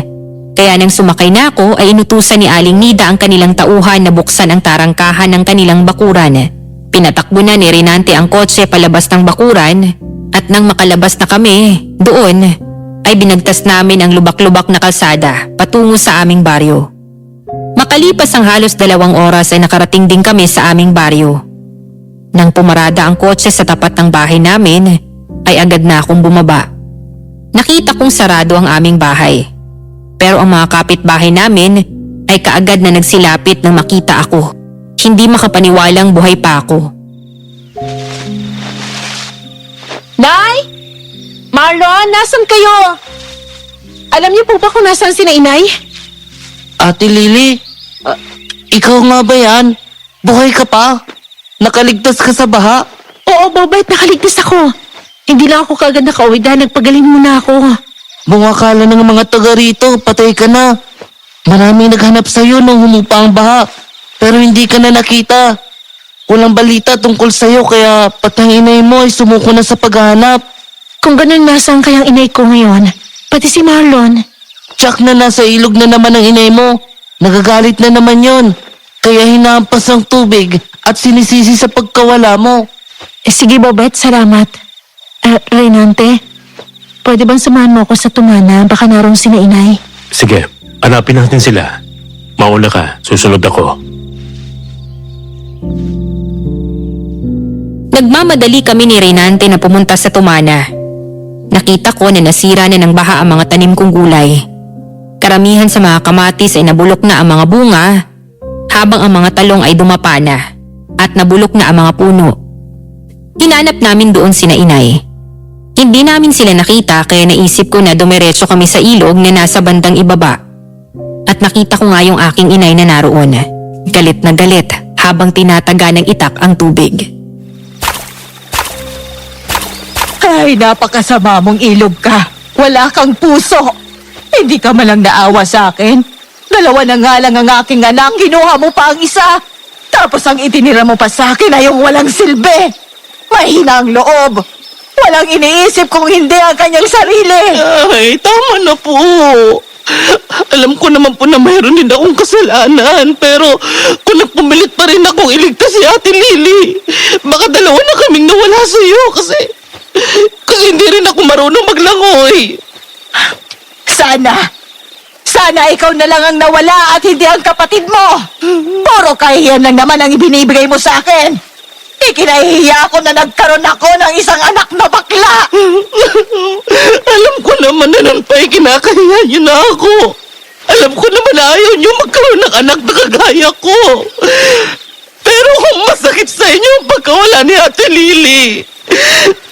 Kaya nang sumakay na ako ay inutusan ni Aling Nida ang kanilang tauhan na buksan ang tarangkahan ng kanilang bakuran. Pinatakbo na ni Renante ang kotse palabas ng bakuran at nang makalabas na kami doon ay binagtas namin ang lubak-lubak na kalsada patungo sa aming baryo. Makalipas ang halos 2 oras ay nakarating din kami sa aming baryo. Nang pumarada ang kotse sa tapat ng bahay namin ay agad na akong bumaba. Nakita kong sarado ang aming bahay. Pero ang mga kapitbahay namin ay kaagad na nagsilapit nang makita ako. Hindi makapaniwalang buhay pa ako. Nay! Marlon, nasan kayo? Alam niyo po ba kung nasan si Inay? Ate Lily, ikaw nga ba yan? Buhay ka pa? Nakaligtas ka sa baha? Oo, Bobet, nakaligtas ako. Hindi lang ako kaagad nakauwi dahil nagpagaling muna ako. Bungakala ng mga taga rito, patay ka na. Maraming naghanap sa'yo nung humupa ang baha, pero hindi ka na nakita. Walang balita tungkol sa'yo kaya patang inay mo ay sumuko na sa paghahanap. Kung ganun, nasaan kayang inay ko ngayon? Pati si Marlon. Tsak na nasa ilog na naman ang inay mo. Nagagalit na naman yon. Kaya hinahampas ang tubig at sinisisi sa pagkawala mo. Sige, Bobet, salamat. Renante, pwede bang samahan mo ako sa tumana? Baka naroon si Inay. Sige, hanapin natin sila. Mauna ka, susunod ako. Nagmamadali kami ni Renante na pumunta sa tumana. Nakita ko na nasira na ng baha ang mga tanim kong gulay. Karamihan sa mga kamatis ay nabulok na ang mga bunga, habang ang mga talong ay dumapa na at nabulok na ang mga puno. Hinanap namin doon sina Inay. Hindi namin sila nakita kaya naisip ko na dumiretso kami sa ilog na nasa bandang ibaba. At nakita ko nga yung aking inay na naroon. Galit na galit habang tinataga ng itak ang tubig. Ay, napakasama mong ilog ka. Wala kang puso. Hindi ka malang naawa sa akin. 2 na nga lang ang aking anak, kinuha mo pa ang isa. Tapos ang itinira mo pa sa akin ay yung walang silbi. Mahina ang loob. Walang iniisip kung hindi ang kanyang sarili. Ay, tama na po. Alam ko naman po na mayroon din akong kasalanan, pero kung nagpumilit pa rin akong iligtas si Ate Lily, baka 2 na kaming nawala sa iyo kasi hindi rin ako marunong maglangoy. Sana ikaw na lang ang nawala at hindi ang kapatid mo. Puro kahiyan lang naman ang ibinibigay mo sa akin. Ikinahihiya ako na nagkaroon ako ng isang anak na bakla. Alam ko naman na nun pa'y kinakahiya niyo na ako. Alam ko naman na ayaw niyo magkaroon ng anak na kagaya ko. Pero kung masakit sa inyo ang pagkawala ni Ate Lily,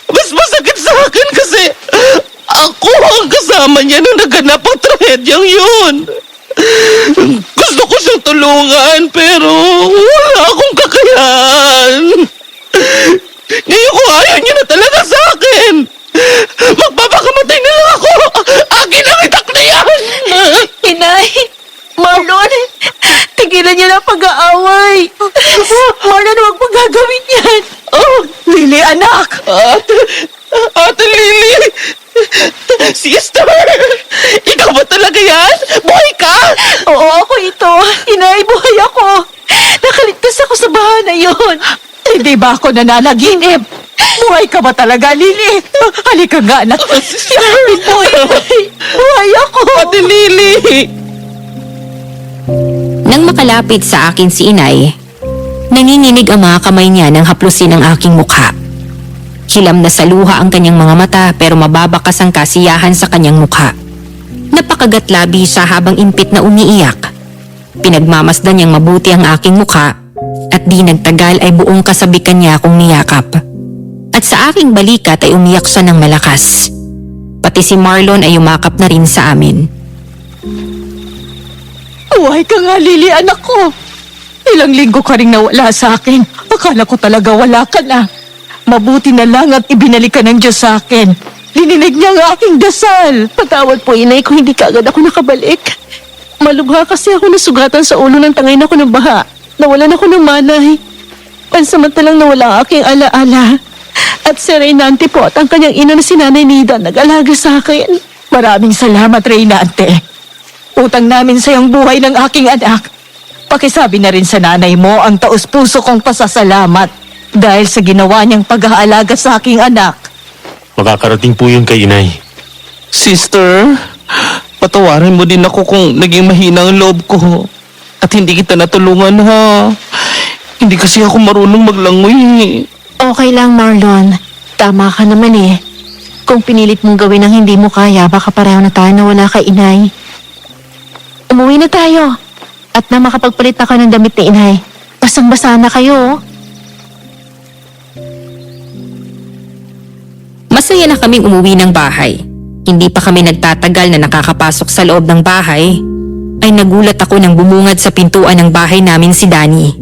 mas masakit sa akin kasi ako ang kasama niya nung naganap ang trahedyang yun. Gusto ko siyang tulungan pero wala akong kakayahan. Ngayon ko ayaw niya na talaga sa akin. Magpapakamatay na lang ako. Akin ang itak na yan. Inay! Marlon! Tigilan niyo na pag-aaway! Marlon, huwag mo gagawin yan! Oh, Lily, anak! Ate Lily! Sister! Ikaw ba talaga yan? Buhay ka? Oo, ako ito. Inay, buhay ako. Nakaligtas ako sa baha na yun. Hindi ba ako nananaginip? Buhay ka ba talaga, Lily? Halika nga, anak. Buhay ako. Ate Lily! Nang makalapit sa akin si Inay, nanginginig ang mga kamay niya nang haplusin ang aking mukha. Hilam na sa luha ang kanyang mga mata pero mababakas ang kasiyahan sa kanyang mukha. Napakagatlabi siya habang impit na umiiyak. Pinagmamasdan niyang mabuti ang aking mukha at di nagtagal ay buong kasabikan niya akong niyakap. At sa aking balikat ay umiyak siya ng malakas. Pati si Marlon ay umakap na rin sa amin. Buhay ka nga, Lily, anak ko. Ilang linggo ka rin nawala sa akin. Akala ko talaga wala ka na. Mabuti na lang at ibinalik ka ng Diyos sa akin. Lininig niya ang aking dasal. Patawad po, Inay, kung hindi kaagad ako nakabalik. Malubha kasi ako nasugatan sa ulo ng tangay na ko ng baha. Nawalan ako ng malay. Pansamantalang nawala ang aking alaala. At si Renante po at ang kanyang ina na si Nanay Nida nag-alaga sa akin. Maraming salamat, Reynante. Utang namin sa iyong buhay ng aking anak. Pakisabi na rin sa nanay mo ang taus-puso kong pasasalamat dahil sa ginawa niyang pag-aalaga sa aking anak. Makakarating po yun kay inay. Sister, patawarin mo din ako kung naging mahina ang loob ko. At hindi kita natulungan, ha? Hindi kasi ako marunong maglangoy. Okay lang, Marlon. Tama ka naman eh. Kung pinilit mong gawin ang hindi mo kaya, baka pareho na tayo na wala kay inay. Umuwi na tayo. At na makapagpalit ako ng damit ni inay. Basang-basa na kayo. Masaya na kaming umuwi ng bahay. Hindi pa kami nagtatagal na nakakapasok sa loob ng bahay, ay nagulat ako nang bumungad sa pintuan ng bahay namin si Danny.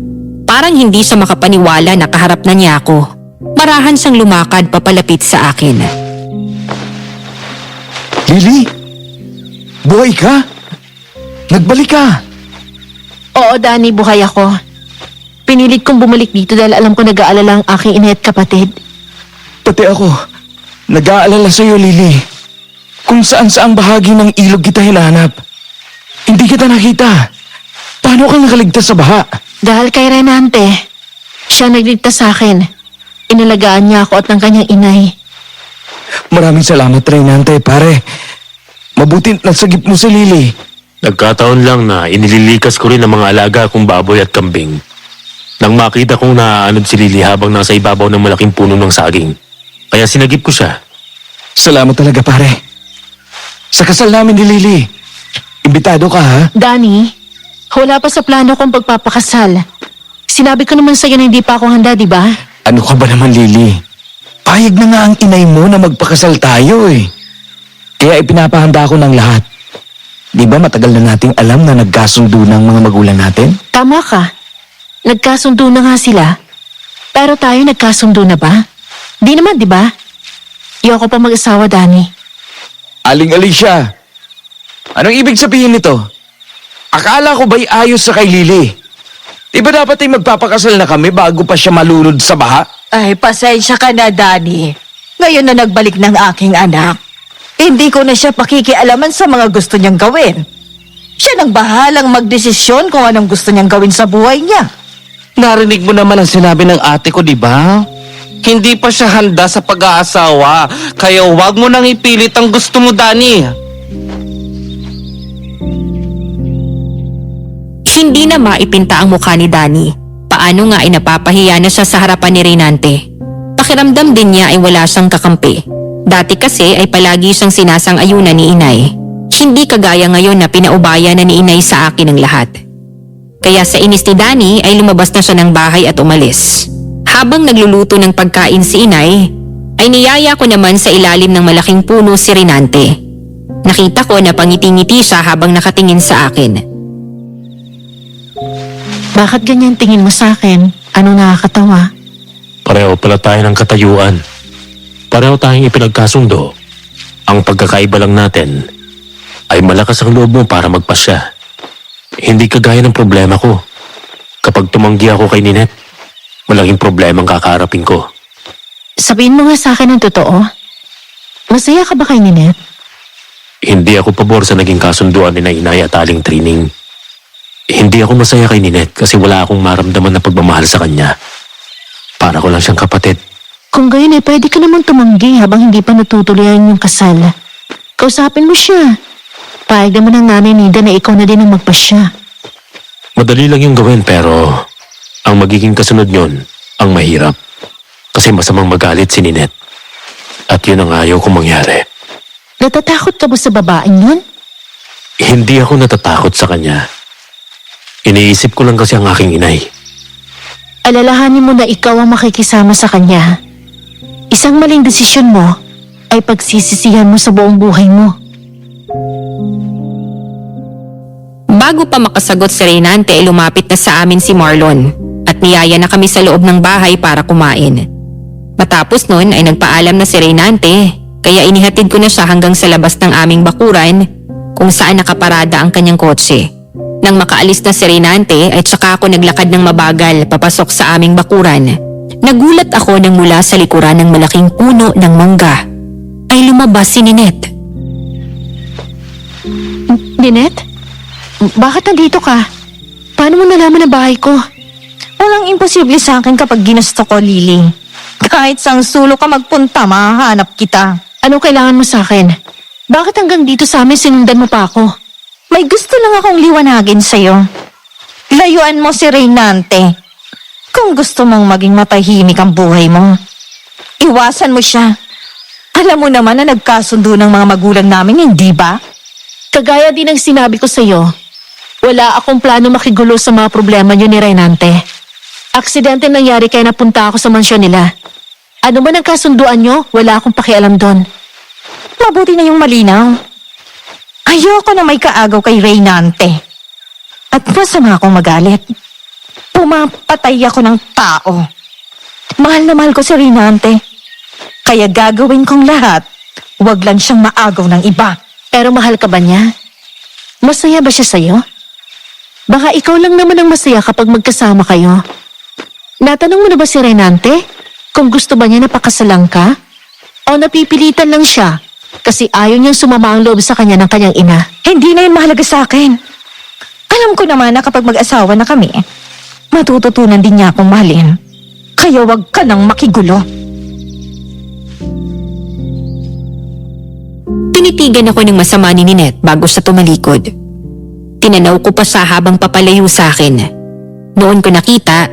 Parang hindi siya makapaniwala na kaharap na niya ako. Marahan siyang lumakad papalapit sa akin. Lily? Buhay ka? Nagbalik ka? Oo, Danny, buhay ako. Pinilit kong bumalik dito dahil alam ko nag-aalala ang aking ina at kapatid. Pati ako. Nag-aalala sa'yo, Lily. Kung saan-saang bahagi ng ilog kita hinahanap. Hindi kita nakita. Paano ka nakaligtas sa baha? Dahil kay Renante, siya nagligtas sa akin. Inalagaan niya ako at ng kanyang inay. Maraming salamat, Reynante, pare. Mabuti nasagip mo si Lily. Nagkataon lang na inililikas ko rin ang mga alaga kong baboy at kambing. Nang makita kong naaanod si Lily habang nasa ibabaw ng malaking puno ng saging. Kaya sinagip ko siya. Salamat talaga, pare. Sa kasal namin ni Lily. Imbitado ka, ha? Danny, wala pa sa plano kong pagpapakasal. Sinabi ko naman sa'yo na hindi pa ako handa, di ba? Ano ka ba naman, Lily? Payag na nga ang inay mo na magpakasal tayo, eh. Kaya ipinapahanda ko ng lahat. Di ba matagal na nating alam na nagkasundo ng mga magulang natin? Tama ka. Nagkasundo na nga sila. Pero tayo nagkasundo na ba? Di naman, di ba? Iyoko pa mag-asawa, Danny. Aling Alicia, anong ibig sabihin nito? Akala ko ba'y ayos sa kay Lily? Di ba dapat ay magpapakasal na kami bago pa siya malunod sa baha? Ay, pasensya ka na, Danny. Ngayon na nagbalik ng aking anak, hindi ko na siya pakikialaman sa mga gusto niyang gawin. Siya nang bahalang magdesisyon kung anong gusto niyang gawin sa buhay niya. Narinig mo naman ang sinabi ng ate ko, di ba? Hindi pa siya handa sa pag-aasawa. Kaya wag mo nang ipilit ang gusto mo, Danny. Hindi na maipinta ang mukha ni Danny. Paano nga ay napapahiya na siya sa harapan ni Reynante. Pakiramdam din niya ay wala siyang kakampi. Dati kasi ay palagi siyang sinasang-ayunan ni inay. Hindi kagaya ngayon na pinaubaya na ni inay sa akin ang lahat. Kaya sa inis ni Danny ay lumabas na siya ng bahay at umalis. Habang nagluluto ng pagkain si inay, ay niyaya ko naman sa ilalim ng malaking puno si Reynante. Nakita ko na pangiti-ngiti siya habang nakatingin sa akin. Bakit ganyan tingin mo sa akin? Ano nakakatawa? Pareho pala tayo ng katayuan. Pareho tayong ipinagkasundo. Ang pagkakaiba lang natin ay malakas ang loob mo para magpasya. Hindi kagaya ng problema ko. Kapag tumanggi ako kay Ninette, malaking problema ang kakaharapin ko. Sabihin mo nga sa akin ang totoo. Masaya ka ba kay Ninette? Hindi ako pabor sa naging kasunduan ni na inay at aling training. Hindi ako masaya kay Ninette kasi wala akong maramdaman na pagmamahal sa kanya. Para ko lang siyang kapatid. Kung gayon pwede ka namang tumanggi habang hindi pa natutuloy ang iyong kasal. Kausapin mo siya. Pahig naman ang nanay Nida na ikaw na din ang magpasya. Madali lang yung gawin pero ang magiging kasunod nyon ang mahirap. Kasi masamang magalit si Ninette. At yun ang ayaw kong mangyari. Natatakot ka ba sa babaeng yun? Hindi ako natatakot sa kanya. Iniisip ko lang kasi ang aking inay. Alalahanin mo na ikaw ang makikisama sa kanya. Isang maling desisyon mo ay pagsisisihan mo sa buong buhay mo. Bago pa makasagot si Reynante ay lumapit na sa amin si Marlon at niyaya na kami sa loob ng bahay para kumain. Matapos nun ay nagpaalam na si Reynante kaya inihatid ko na siya hanggang sa labas ng aming bakuran kung saan nakaparada ang kanyang kotse. Nang makaalis na si Reynante ay tsaka ako naglakad ng mabagal papasok sa aming bakuran. Nagulat ako nang mula sa likuran ng malaking puno ng mangga ay lumabas si Ninette. Ninette? Bakit nandito ka? Paano mo nalaman ang bahay ko? Walang imposible sa akin kapag ginusto ko, Lily. Kahit sang sulo ka magpunta, mahahanap kita. Anong kailangan mo sa akin? Bakit hanggang dito sa amin sinundan mo pa ako? May gusto lang akong liwanagin sa'yo. Layuan mo si Reynante. Kung gusto mong maging matahimik ang buhay mo, iwasan mo siya. Alam mo naman na nagkasundo ng mga magulang namin, hindi ba? Kagaya din ng sinabi ko sa'yo, wala akong plano makigulo sa mga problema niyo ni Reynante. Aksidente nangyari kaya napunta ako sa mansyon nila. Ano man ang kasunduan niyo, wala akong pakialam doon. Mabuti na yung malinaw. Ayoko na may kaagaw kay Reynante. At masama akong magalit. Pumapatay ako ng tao. Mahal na mahal ko si Reynante. Kaya gagawin kong lahat. Huwag lang siyang maagaw ng iba. Pero mahal ka ba niya? Masaya ba siya sa'yo? Baka ikaw lang naman ang masaya kapag magkasama kayo. Natanong mo na ba si Reynante? Kung gusto ba niya na pakasalan ka? O napipilitan lang siya kasi ayaw niyang sumama ang loob sa kanya ng kanyang ina? Hindi na yun mahalaga sa akin. Alam ko naman na kapag mag-asawa na kami, matututunan din niya akong mahalin. Kaya wag ka nang makigulo. Tinitigan ako ng masama ni Ninette bago siya tumalikod. Tinanaw ko pa siya habang papalayo sa akin. Noon ko nakita,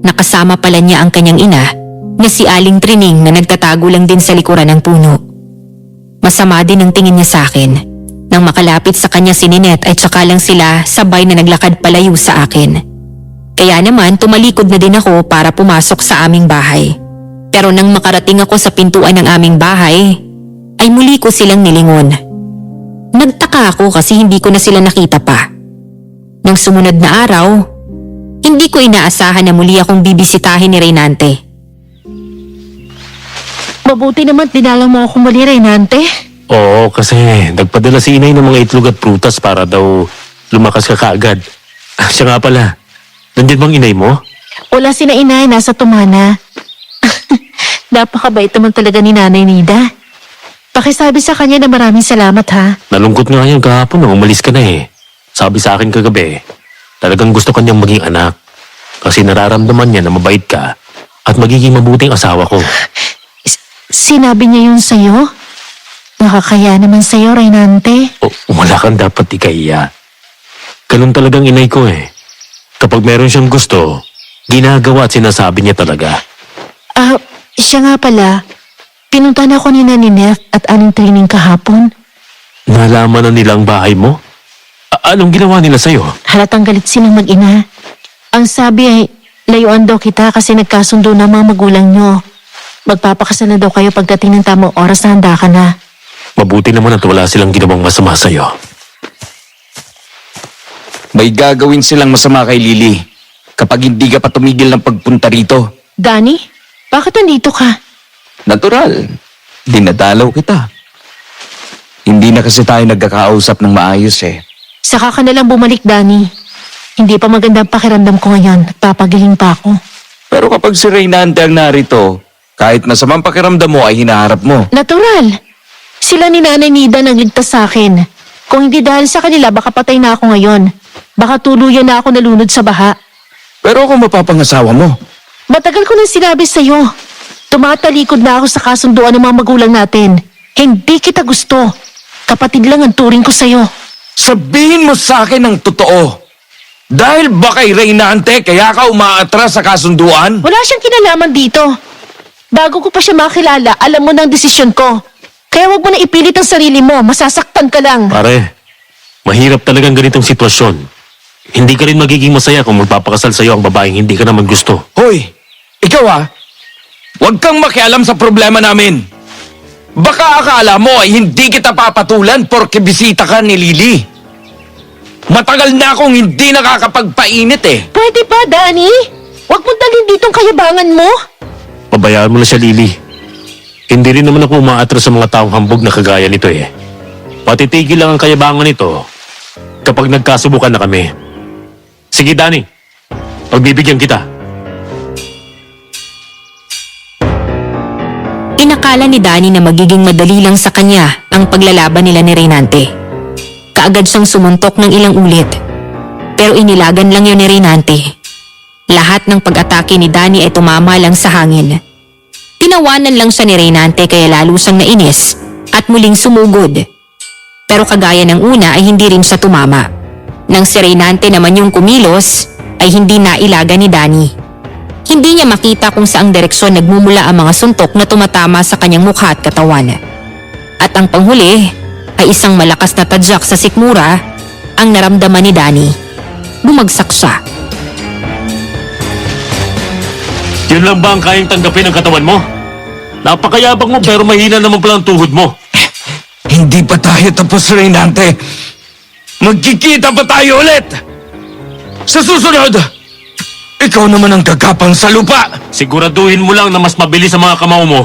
nakasama pala niya ang kanyang ina na si Aling Trining na nagtatago lang din sa likuran ng puno. Masama din ang tingin niya sa akin. Nang makalapit sa kanya si Ninette ay tsaka lang sila sabay na naglakad palayo sa akin. Kaya naman tumalikod na din ako para pumasok sa aming bahay. Pero nang makarating ako sa pintuan ng aming bahay, ay muli ko silang nilingon. Nagtaka ako kasi hindi ko na sila nakita pa. Nang sumunod na araw, hindi ko inaasahan na muli akong bibisitahin ni Reynante. Mabuti naman dinala mo ako muli, Reynante. Oo, kasi nagpadala si inay ng mga itlog at prutas para daw lumakas ka kaagad. Siya nga pala, nandyan bang inay mo? Wala sina inay, nasa tumana. Napakabait naman talaga ni Nanay Nida. Pakisabi sa kanya na maraming salamat ha. Nalungkot nga yan kahapon nung umalis ka na eh. Sabi sa akin kagabi, talagang gusto kanyang maging anak. Kasi nararamdaman niya na mabait ka at magiging mabuting asawa ko. Sinabi niya yun sa'yo? Nakakaya naman sa'yo, Reynante. Wala kang dapat ikaiya. Ganun talagang inay ko eh. Kapag meron siyang gusto, ginagawa at sinasabi niya talaga. Siya nga pala. Pinuntahan ako ni Ninette at Aling Trining kahapon. Nalaman na nilang bahay mo? Anong ginawa nila sa'yo? Halatang galit silang mag-ina. Ang sabi ay, layuan daw kita kasi nagkasundo na mga magulang nyo. Magpapakasal na daw kayo pagdating ng tamang oras na handa ka na. Mabuti naman at wala silang ginawang masama sa'yo. May gagawin silang masama kay Lily kapag hindi ka pa tumigil ng pagpunta rito. Danny, bakit nandito ka? Natural. Dinadalaw kita. Hindi na kasi tayo nagkakausap ng maayos eh. Saka ka na lang bumalik, Danny. Hindi pa maganda ang pakiramdam ko ngayon. Papagiling pa ako. Pero kapag si Reynante ang narito, kahit masamang pakiramdam mo ay hinaharap mo. Natural. Sila ni Nanay Nida nagligtas sa akin. Kung hindi dahil sa kanila, baka patay na ako ngayon. Baka tuluyan na ako nalunod sa baha. Pero kung mapapangasawa mo, Matagal ko nang sinabi sa'yo. Tumatalikod na ako sa kasunduan ng mga magulang natin. Hindi kita gusto. Kapatid lang ang turing ko sa'yo. sabihin mo sa akin ang totoo. Dahil ba kay Reynante kaya ka umaatras sa kasunduan? Wala siyang kinalaman dito. Bago ko pa siya makilala, alam mo na ang desisyon ko. Kaya wag mo na ipilit ang sarili mo. Masasaktan ka lang. Pare, mahirap talagang ganitong sitwasyon. Hindi ka rin magiging masaya kung magpapakasal sa'yo ang babaeng hindi ka naman gusto. Hoy, ikaw huwag kang makialam sa problema namin. Baka akala mo ay hindi kita papatulan porke bisita ka ni Lily. Matagal na akong hindi nakakapagpainit eh. Pwede ba, Danny? Wag mo dalhin ditong kayabangan mo. Pabayaan mo na siya, Lily. Hindi rin naman ako umaatras sa mga taong hambog na kagaya nito eh. Patitigil lang ang kayabangan nito kapag nagkasubukan na kami. Sige, Danny. Pagbibigyan kita. Inakala ni Danny na magiging madali lang sa kanya ang paglalaban nila ni Reynante. Kaagad siyang sumuntok ng ilang ulit Pero inilagan lang yun ni Reynante. Lahat ng pag-atake ni Danny ay tumama lang sa hangin. Tinawanan lang siya ni Reynante kaya lalo siyang nainis at muling sumugod. Pero kagaya ng una ay hindi rin siya tumama. Nang si Reynante naman yung kumilos ay hindi nailaga ni Danny. Hindi niya makita kung saang direksyon nagmumula ang mga suntok na tumatama sa kanyang mukha at katawan. At ang panghuli ay isang malakas na tadyak sa sikmura ang naramdaman ni Danny. Bumagsak siya. Yun lang ba ang kayang tanggapin ng katawan mo? Napakayabang mo pero mahina naman pala ang tuhod mo. Hindi pa tayo tapos, Reynante. Magkikita pa tayo ulit! Sa susunod, ikaw naman ang gagapang sa lupa! Siguraduhin mo lang na mas mabilis ang mga kamao mo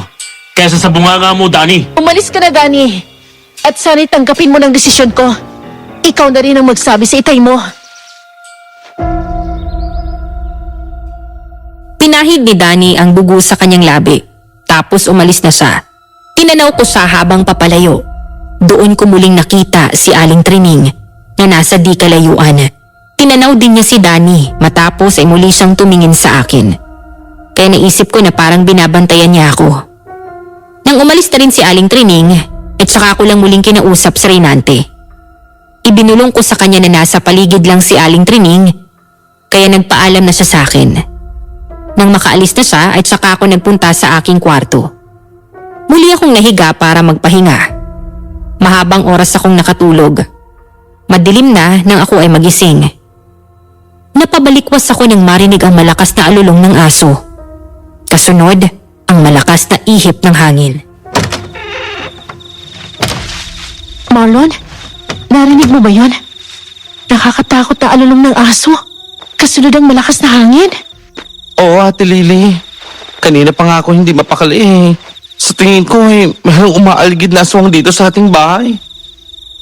kaysa sa bunganga mo, Danny. Umalis ka na, Danny. At sana'y tanggapin mo ng desisyon ko. Ikaw na rin ang magsabi sa itay mo. Pinahid ni Danny ang dugo sa kanyang labi. Tapos umalis na siya. Tinanaw ko siya habang papalayo. Doon ko muling nakita si Aling Trining na nasa di kalayuan. Tinanaw din niya si Danny matapos ay muli siyang tumingin sa akin. Kaya naisip ko na parang binabantayan niya ako. Nang umalis na rin si Aling Trining, at saka ko lang muling kinausap si Reynante. Ibinulong ko sa kanya na nasa paligid lang si Aling Trining, kaya nagpaalam na siya sa akin. Nang makaalis na siya at saka ako nagpunta sa aking kwarto. Muli akong nahiga para magpahinga. Mahabang oras akong nakatulog. Madilim na nang ako ay magising. Napabalikwas ako nang marinig ang malakas na alulong ng aso. Kasunod, ang malakas na ihip ng hangin. Marlon, narinig mo ba yon? Nakakatakot na alulong ng aso. Kasunod ang malakas na hangin. Oo, Ate Lily. Kanina pa nga ako hindi mapakali eh. Sa tingin ko eh, mayroong umaaligid na aswang dito sa ating bahay.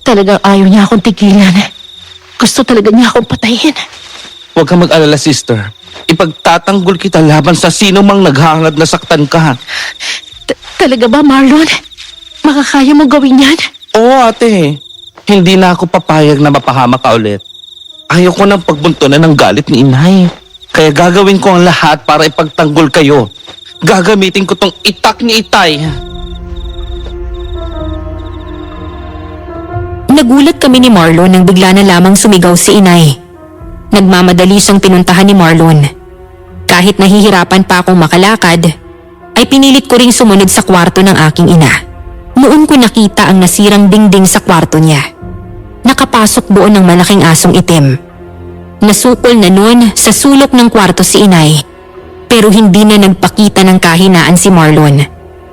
Talagang ayaw niya akong tigilan. Gusto talaga niya akong patayin. Huwag kang mag-alala, sister. Ipagtatanggol kita laban sa sino mang naghahangad na saktan ka. Talaga ba, Marlon? Makakaya mo gawin yan? Oo, ate. Hindi na ako papayag na mapahama ka ulit. Ayaw ko nang pagbuntunan ng galit ni inay. Kaya gagawin ko ang lahat para ipagtanggol kayo. Gagamitin ko tong itak ni Itay. Nagulat kami ni Marlon nang bigla na lamang sumigaw si Inay. Nagmamadali siyang pinuntahan ni Marlon. Kahit nahihirapan pa akong makalakad, ay pinilit ko ring sumunod sa kwarto ng aking ina. Noon ko nakita ang nasirang dingding sa kwarto niya. Nakapasok doon ng malaking asong itim. Nasukol na noon sa sulok ng kwarto si Inay. Pero hindi na nagpakita ng kahinaan si Marlon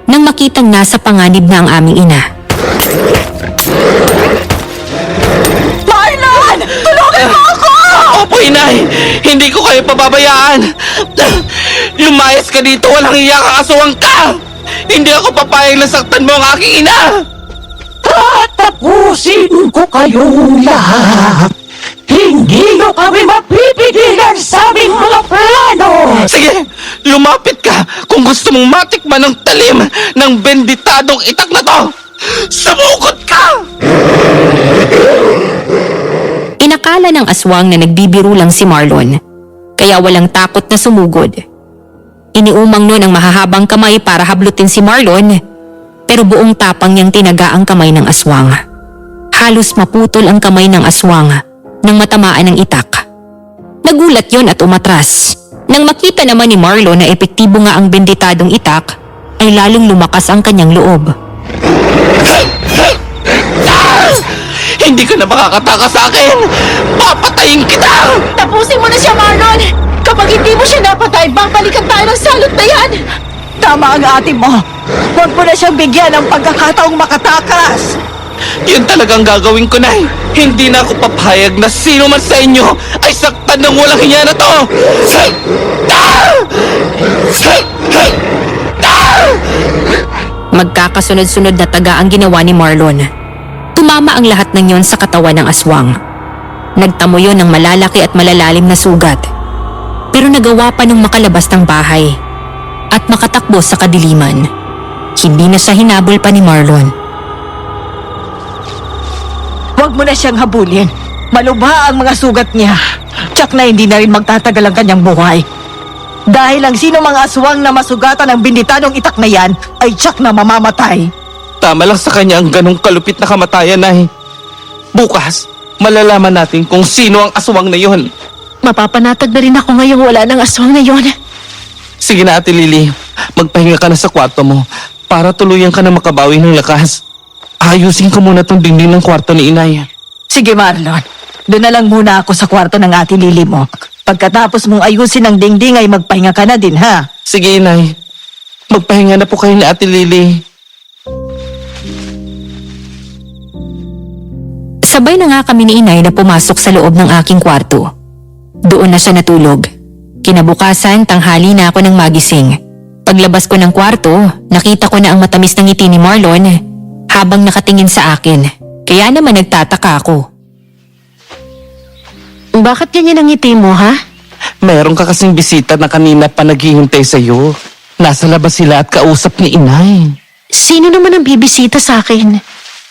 nang makitang nasa panganib na ang aming ina. Marlon! Tulungan mo ako! Opo, inay! Hindi ko kayo pababayaan! Lumayas ka dito, walang iya kang aswang ka! Hindi ako papayag na saktan mo ang aking ina! Tatapusin ko kayong lahat! Hindi nyo kami mapipigilan sa aming mga plano! Sige, lumapit ka kung gusto mong matikman ng talim ng benditadong itak na to! Sumukot ka! Inakala ng aswang na nagbibiro lang si Marlon, kaya walang takot na sumugod. Iniumang noon ang mahahabang kamay para hablutin si Marlon, pero buong tapang niyang tinaga ang kamay ng aswang. Halos maputol ang kamay ng aswang nang matamaan ng itak. Nagulat yon at umatras. Nang makita naman ni Marlon na epektibo nga ang benditadong itak, ay lalong lumakas ang kanyang loob. Hindi ka na makakatakas sa akin! Papatayin kita! Tapusin mo na siya, Marlon! Kapag hindi mo siya napatay, babalikan tayo ng salot na yan! Tama ang ate mo! Huwag mo na siyang bigyan ng pagkakataong makatakas! Yun talagang gagawin ko, Nay. Hindi na ako papayag na sino man sa inyo ay saktan ng walang hiya na to! Magkakasunod-sunod na taga ang ginawa ni Marlon. Tumama ang lahat ng yon sa katawan ng aswang. Nagtamo yon ng malalaki at malalalim na sugat. Pero nagawa pa nung makalabas ng bahay at makatakbo sa kadiliman. Hindi na siya hinabol pa ni Marlon. Huwag mo na siyang habulin. Malubha ang mga sugat niya. Tsak na hindi na rin magtatagal ang kanyang buhay. Dahil ang sino mga aswang na masugatan ng binditanong itak na yan ay tsak na mamamatay. Tama lang sa kanya ang ganong kalupit na kamatayan, Nay. Bukas, malalaman natin kung sino ang aswang na yon. Mapapanatag na rin ako ngayong wala ng aswang na yon. Sige na, Ate Lily. Magpahinga ka na sa kwarto mo para tuluyan ka na makabawi ng lakas. Ayusin ko muna tong dingding ng kwarto ni Inay. Sige Marlon, doon na lang muna ako sa kwarto ng ate Lily mo. Pagkatapos mong ayusin ang dingding ay magpahinga ka na din ha. Sige, Inay. Magpahinga na po kayo ni Ate Lily. Sabay na nga kami ni inay na pumasok sa loob ng aking kwarto. Doon na siya natulog. Kinabukasan, tanghali na ako ng magising. Paglabas ko ng kwarto, nakita ko na ang matamis ng ngiti ni Marlon habang nakatingin sa akin. Kaya naman nagtataka ako. Bakit ganyan ang ngiti mo, ha? Meron ka kasing bisita na kanina pa naghihintay sa'yo. Nasa labas sila at kausap ni Inay. Sino naman ang bibisita sa akin?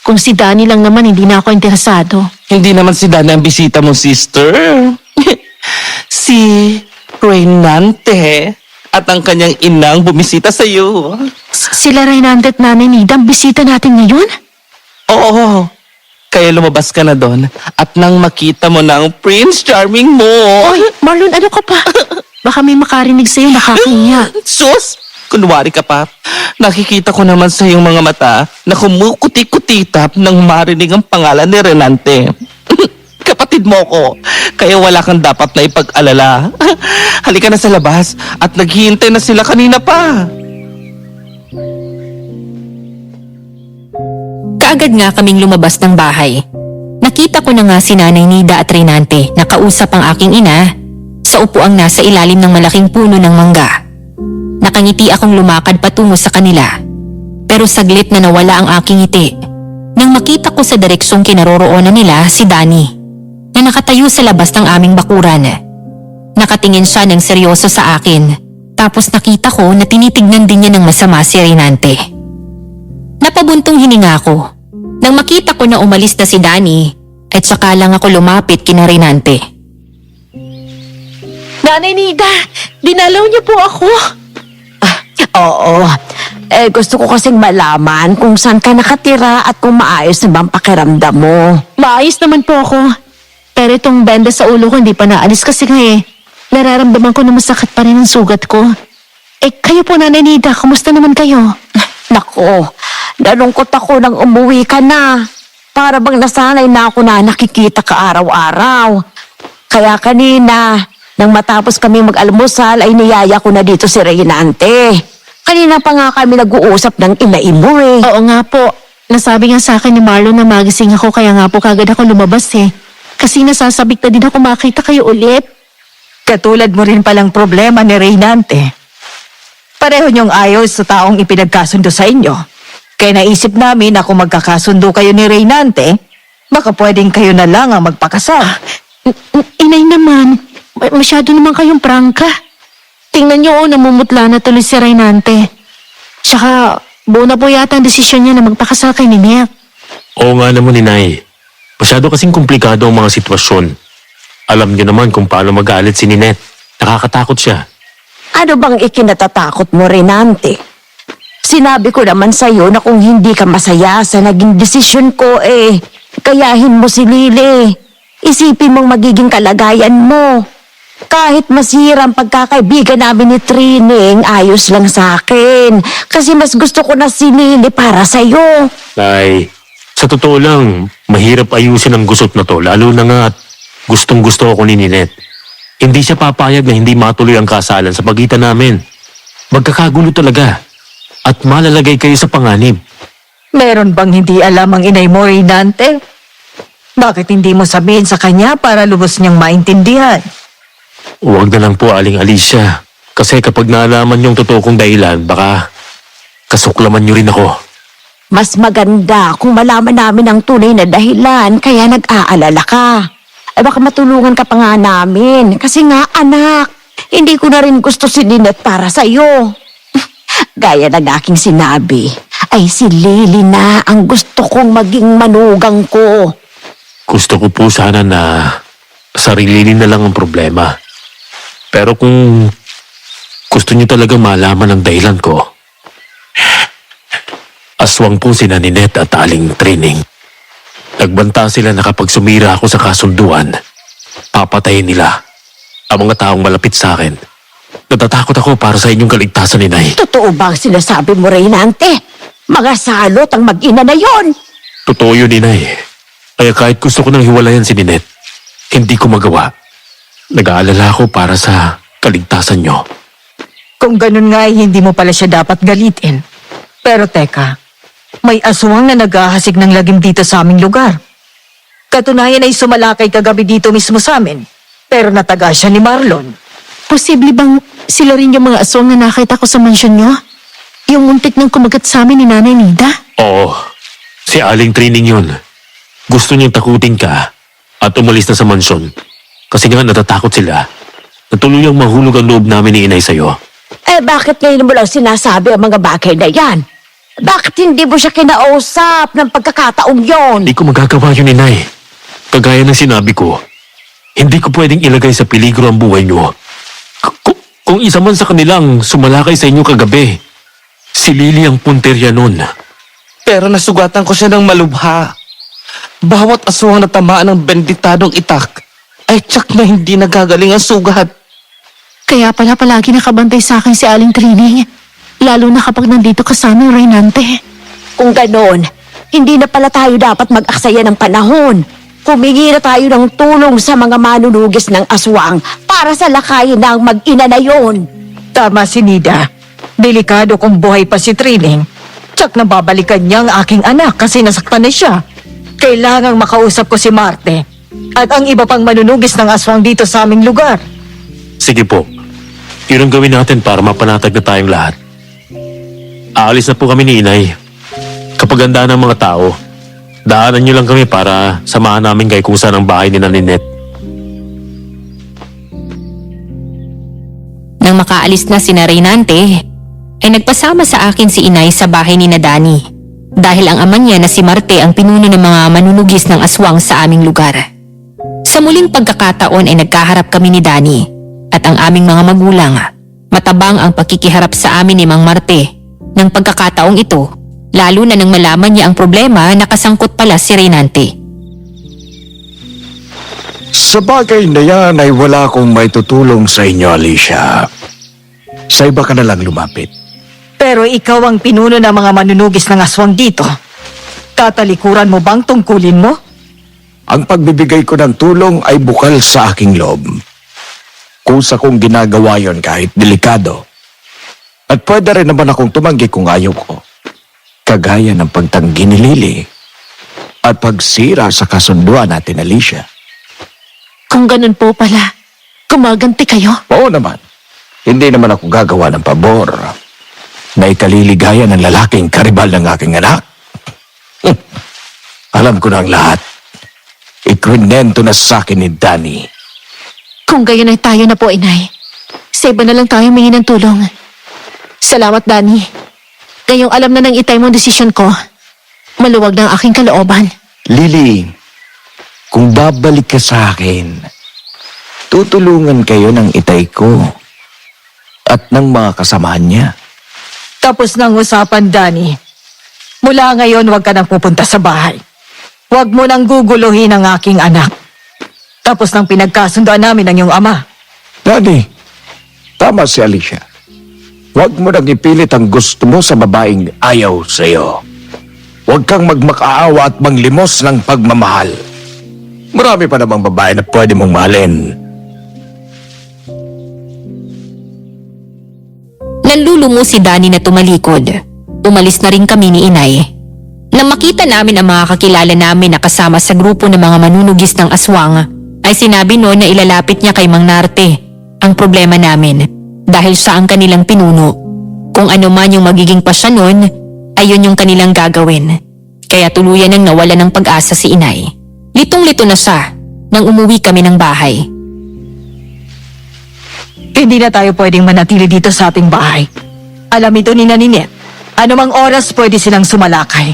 Kung si Danny lang naman, hindi na ako interesado. Hindi naman si Dana ang bisita mo, sister. Si Reynante at ang kanyang inang bumisita sa'yo. Sila Reynante at Nanay Nida ang bisita natin ngayon? Oo. Kaya lumabas ka na doon at nang makita mo na ang Prince Charming mo. Oy, Marlon, ano ka pa? Baka may makarinig sa'yo, nakakahiya. Sus! Kunwari ka pa. Nakikita ko naman sa iyong mga mata na kumukuti-kutitap nang marinig ang pangalan ni Renante. Kapatid mo ko, kaya wala kang dapat na ipag-alala. Halika na sa labas at naghihintay na sila kanina pa. Kaagad nga kaming lumabas ng bahay. Nakita ko na nga si Nanay Nida at Reynante na kausap ang aking ina sa upuang nasa ilalim ng malaking puno ng mangga. Nakangiti akong lumakad patungo sa kanila. Pero saglit na nawala ang aking ngiti nang makita ko sa direksyong kinaroroonan nila si Danny na nakatayo sa labas ng aming bakuran. Nakatingin siya ng seryoso sa akin tapos nakita ko na tinitignan din niya ng masama si Reynante. Napabuntong hininga ko nang makita ko na umalis na si Danny at saka lang ako lumapit kina Reynante. Nanay Nida, dinalaw niyo po ako. Oo. Gusto ko kasing malaman kung saan ka nakatira at kung maayos na bang pakiramdam mo. Maayos naman po ako. Pero itong benda sa ulo ko hindi pa naalis kasi nga nararamdaman ko na masakit pa rin ang sugat ko. Kayo po Nanay Nida, kumusta naman kayo? Nako, nalungkot ako nang umuwi ka na. Para bang nasanay na ako na nakikita ka araw-araw. Kaya kanina, nang matapos kami mag-almusal ay niyaya ko na dito si Reynante. Kanina pa nga kami nag-uusap ng inay mo eh. Oo nga po. Nasabi nga sa akin ni Marlon na magising ako kaya nga po kagad ako lumabas Kasi nasasabik na din ako makita kayo ulit. Katulad mo rin palang problema ni Reynante. Pareho niyong ayos sa taong ipinagkasundo sa inyo. Kaya naisip namin na kung magkakasundo kayo ni Reynante, baka pwedeng kayo na lang ang magpakasal. Inay naman, masyado naman kayong prangka. Tingnan niyo namumutla na tuloy si Reynante. Tsaka, buo na po yata ang desisyon niya na magpakasal kay Ninette. Oo nga naman, Inay. Masyado kasing komplikado ang mga sitwasyon. Alam niyo naman kung paano magalit si Ninette. Nakakatakot siya. Ano bang ikinatatakot mo, Reynante? Sinabi ko naman sa'yo na kung hindi ka masaya sa naging desisyon ko gayahin mo si Lily. Isipin mong magiging kalagayan mo. Kahit masira ang pagkakaibigan namin ni Trining, ayos lang sa akin. Kasi mas gusto ko na si Lily para sa'yo. Nay, sa totoo lang, mahirap ayusin ang gusot na to. Lalo na nga at gustong gusto ako ni Ninette. Hindi siya papayag na hindi matuloy ang kasalan sa pagitan namin. Magkakagulo talaga. At malalagay kayo sa panganib. Meron bang hindi alam ang inay mo, Reynante? Bakit hindi mo sabihin sa kanya para lubos niyang maintindihan? Huwag na lang po, Aling Alicia. Kasi kapag nalaman yung totoo kong dahilan, baka kasuklaman niyo rin ako. Mas maganda kung malaman namin ang tunay na dahilan kaya nag-aalala ka. Baka matulungan ka pa nga namin. Kasi nga, anak, hindi ko na rin gusto si Ninette para sa'yo. Gaya ng aking sinabi, ay si Lily na ang gusto kong maging manugang ko. Gusto ko po sana na Sarili na lang ang problema. Pero kung gusto niyo talaga malaman ang dahilan ko, aswang po sina Ninette at Aling Trining. Nagbanta sila na kapag sumira ako sa kasunduan, papatayin nila ang mga taong malapit sa akin. Natatakot ako para sa inyong kaligtasan, Inay. Totoo ba ang sinasabi mo, Reynante? Mga salot ang mag-ina na yon. Totoo yun, Inay. Kaya kahit gusto ko nang hiwalayan si Ninette, hindi ko magawa. Nag-aalala ako para sa kaligtasan nyo. Kung ganun nga ay hindi mo pala siya dapat galitin. Pero teka, may aswang na naghahasik ng lagim dito sa aming lugar. Katunayan ay sumalakay kagabi dito mismo sa amin. Pero nataga siya ni Marlon. Posible bang sila rin yung mga aswang na nakita ko sa mansyon nyo? Yung muntik ng kumagat sa amin ni Nanay Nida? Oo, si Aling Trining yun. Gusto niyang takutin ka at umalis na sa mansyon. Kasi nga natatakot sila na tuluyang mahulog ang loob namin ni Inay sa'yo. Eh bakit ngayon mo lang sinasabi ang mga bagay na yan? Bakit hindi mo siya kinausap ng pagkakataong yon? Hindi ko magagawa yun, Inay. Kagaya ng sinabi ko, hindi ko pwedeng ilagay sa peligro ang buhay niyo. Kung isa man sa kanilang sumalakay sa inyo kagabi, si Lily ang punterya nun. Pero nasugatan ko siya ng malubha. Bawat aswang na tamaan ng benditadong itak ay tsak na hindi nagagaling ang sugat. Kaya pala palagi nakabantay sa akin si Aling Trining. Lalo na kapag nandito ka sa amin, Reynante. Kung ganon, hindi na pala tayo dapat mag-aksaya ng panahon. Humingi na tayo ng tulong sa mga manunugis ng aswang para sa lakayin ng mag-ina na yon. Tama si Nida. Delikado kung buhay pa si Trining. Tsak na babalikan niya ang aking anak kasi nasaktan na siya. Kailangang makausap ko si Marte at ang iba pang manunugis ng aswang dito sa aming lugar. Sige po, yun ang gawin natin para mapanatag na tayong lahat. Aalis na po kami ni Inay. Kapag handa ng mga tao, daanan niyo lang kami para samahan namin kay Kusa ng bahay ni Ninette. Nang makaalis na sina Reynante, ay nagpasama sa akin si Inay sa bahay ni Dani. Dahil ang ama niya na si Marte ang pinuno ng mga manunugis ng aswang sa aming lugar. Sa muling pagkakataon ay nagkaharap kami ni Dani at ang aming mga magulang. Matabang ang pakikiharap sa amin ni Mang Marte. Nang pagkakataong ito, lalo na nang malaman niya ang problema na kasangkot pala si Reynante. Sa bagay na yan ay wala akong may tutulong sa inyo, Alicia. Sa iba ka na lang lumapit. Pero ikaw ang pinuno ng mga manunugis ng aswang dito. Tatalikuran mo bang tungkulin mo? Ang pagbibigay ko ng tulong ay bukal sa aking loob. Kusa kong ginagawa yon kahit delikado. At pwede rin naman akong tumanggi kung ayaw ko. Kagaya ng pagtanggi ni Lily at pagsira sa kasunduan natin, Alicia. Kung ganun po pala, gumaganti kayo. Oo naman. Hindi naman ako gagawa ng pabor na ikaliligaya ng lalaking karibal ng aking anak. Alam ko na ang lahat. Ikwinento na sa akin ni Danny. Kung gayon ay tayo na po, Inay. Sa iba na lang tayo humingi ng tulong. Salamat, Dani. Ngayong alam na ng itay mo ang desisyon ko, maluwag na ang aking kalooban. Lily, kung babalik ka sa akin, tutulungan kayo ng itay ko at ng mga kasamahan niya. Tapos ng usapan, Dani. Mula ngayon, huwag ka nang pupunta sa bahay. Huwag mo nang guguluhin ang aking anak. Tapos nang pinagkasundoan namin ng iyong ama. Danny, tama si Alicia. Huwag mo nang ipilit ang gusto mo sa babaeng ayaw sa iyo. Huwag kang magmakaawa at manglimos ng pagmamahal. Marami pa namang babae na pwede mong mahalin. Nanlulumo si Dani na tumalikod. Umalis na rin kami ni Inay. Nang makita namin ang mga kakilala namin na kasama sa grupo ng mga manunugis ng aswang, ay sinabi noon na ilalapit niya kay Mang Narte ang problema namin dahil siya ang kanilang pinuno. Kung ano man yung magiging pasya noon, ay yun yung kanilang gagawin. Kaya tuluyan nang nawala ng pag-asa si Inay. Litong-lito na siya nang umuwi kami ng bahay. Hindi na tayo pwedeng manatili dito sa ating bahay. Alam ito ni Ninette. Anumang oras pwede silang sumalakay.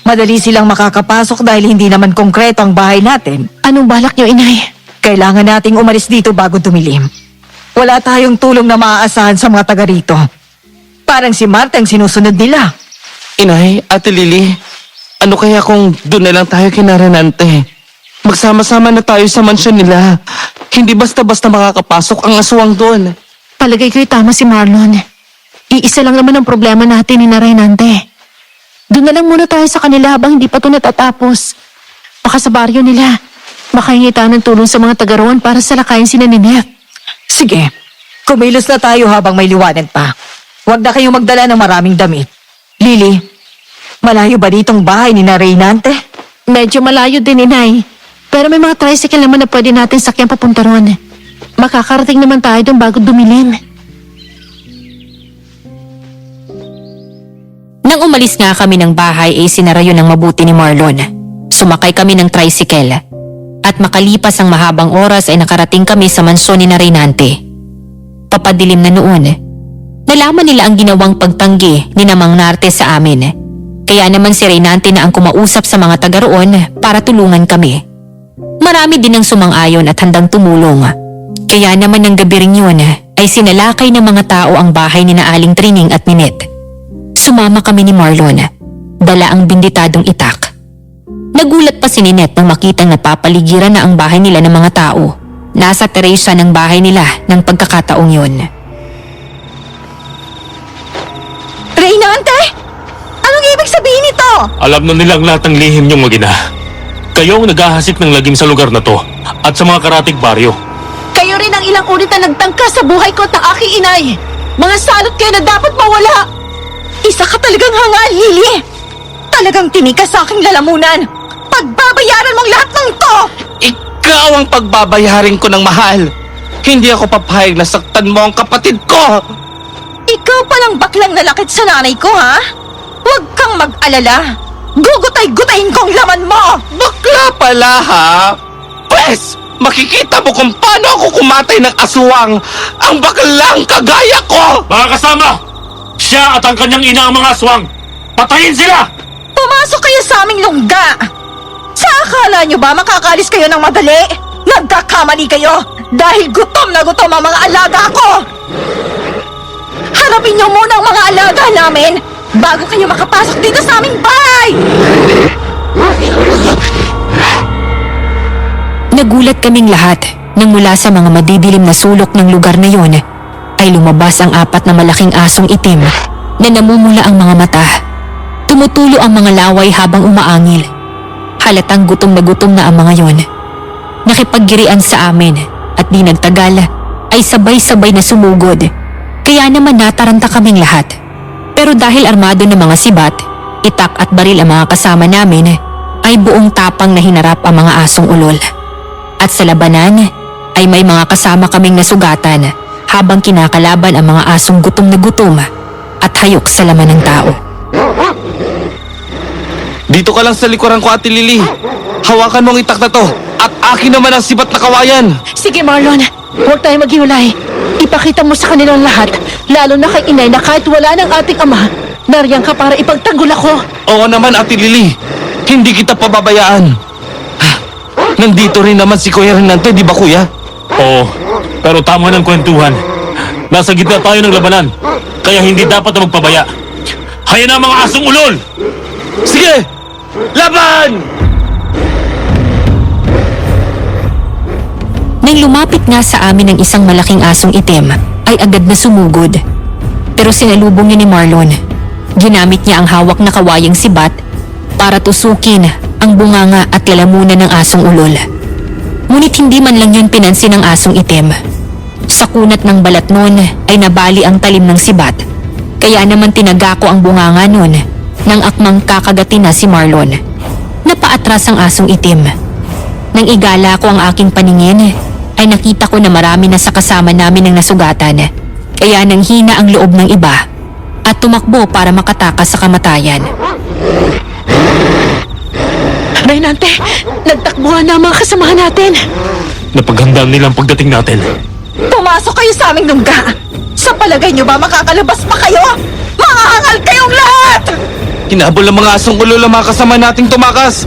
Madali silang makakapasok dahil hindi naman konkreto ang bahay natin. Anong balak niyo, Inay? Kailangan nating umalis dito bago dumilim. Wala tayong tulong na maaasahan sa mga taga rito. Parang si Marta ang sinusunod nila. Inay, Ate Lily, ano kaya kung doon na lang tayo kina Renante? Magsama-sama na tayo sa mansyon nila. Hindi basta-basta makakapasok ang aswang doon. Palagay ko'y tama si Marlon. Iisa lang naman ang problema natin ni Narinante. Doon na lang muna tayo sa kanila habang hindi pa ito natatapos. Baka sa baryo nila, makahingi tayo ng tulong sa mga taga roon para salakayin si Ninette. Sige, kumilos na tayo habang may liwanag pa. Huwag na kayong magdala ng maraming damit. Lily, malayo ba ditong bahay ni Reynante? Medyo malayo din, Inay. Pero may mga tricycle naman na pwede natin sakyan papunta roon. Makakarating naman tayo doon bago dumilim. Nang umalis nga kami ng bahay ay sinara yun ng mabuti ni Marlon. Sumakay kami ng tricycle. At makalipas ang mahabang oras ay nakarating kami sa mansyon ni Reynante. Papadilim na noon. Nalaman nila ang ginawang pagtanggi ni Namang Narte sa amin. Kaya naman si Reynante na ang kumausap sa mga taga roon para tulungan kami. Marami din ang sumang-ayon at handang tumulong. Kaya naman ng gabi ring yun ay sinalakay ng mga tao ang bahay ni Aling Trining at Ninette. Sumama kami ni Marlon. Dala ang binditadong itak. Nagulat pa si Ninette nang makitang napapaligiran na ang bahay nila ng mga tao. Nasa teresa ng bahay nila ng pagkakataong yun. Reynante! Anong ibig sabihin nito? Alam na nilang lahat ng lihim niyong mag-ina. Kayo ang naghahasik ng lagim sa lugar na to at sa mga karatig baryo. Kayo rin ang ilang ulit na nagtangka sa buhay ko at ng aking inay. Mga salot kayo na dapat mawala. Isa ka talagang hangal, Lily! Talagang tinikas sa aking lalamunan. Pagbabayaran mong lahat ng to! Ikaw ang pagbabayarin ko ng mahal. Hindi ako papayag na saktan mo ang kapatid ko. Ikaw palang baklang nalakit sa nanay ko, ha? Huwag kang mag-alala. Gugutay-gutayin ko ang laman mo! Bakla pala ha? Pwes, makikita mo kung paano ako kumatay ng aswang. Ang baklang kagaya ko. Mga kasama! Siya at ang kanyang ina ang mga aswang! Patayin sila! Pumasok kayo sa aming lungga! Sa akala nyo ba makakalis kayo ng madali? Nagkakamali kayo dahil gutom na gutom ang mga alaga ko! Harapin nyo muna ang mga alaga namin bago kayo makapasok dito sa aming bahay! Nagulat kaming lahat nang mula sa mga madidilim na sulok ng lugar na yon ay lumabas ang 4 na malaking asong itim na namumula ang mga mata. Tumutulo ang mga laway habang umaangil. Halatang gutom na ang mga yon. Nakipaggirian sa amin at di nagtagal ay sabay-sabay na sumugod. Kaya naman nataranta kaming lahat. Pero dahil armado ng mga sibat, itak at baril ang mga kasama namin, ay buong tapang na hinarap ang mga asong ulol. At sa labanan ay may mga kasama kaming nasugatan habang kinakalaban ang mga asong gutom na gutom at hayok sa laman ng tao. Dito ka lang sa likuran ko, Ate Lily. Hawakan mo ang itak na to at akin naman ang sibat na kawayan. Sige, Marlon. Huwag tayo maghiwalay. Ipakita mo sa kanilang lahat, lalo na kay inay na kahit wala ng ating ama, nariyan ka para ipagtanggol ako. Oo naman, Ate Lily. Hindi kita pababayaan. Nandito rin naman si Kuya Renante, di ba kuya? Oo, pero tama ng kwentuhan. Nasa gitna tayo ng labanan, kaya hindi dapat na magpabaya. Haya na mga asong ulol! Sige! Laban! Nang lumapit nga sa amin ang isang malaking asong itim, ay agad na sumugod. Pero sinalubong niya ni Marlon. Ginamit niya ang hawak na kawayang sibat para tusukin ang bunganga at lalamunan ng asong ulol. Ngunit hindi man lang yun pinansin ng asong itim. Sa kunat ng balat nun ay nabali ang talim ng sibat. Kaya naman tinagako ang bunganga nun nang akmang kakagatin na si Marlon. Napaatras ang asong itim. Nang igala ko ang aking paningin, ay nakita ko na marami na sa kasama namin ang nasugatan. Kaya nang hina ang loob ng iba at tumakbo para makatakas sa kamatayan. Reynante, nagtakbuhan na ang mga kasamahan natin. Napaghandaan nilang pagdating natin. Pumasok kayo sa aming lungga! Sa palagay nyo ba makakalabas pa kayo? Mga hangal kayong lahat! Hinabol ng mga asong ulol ang mga kasama nating tumakas.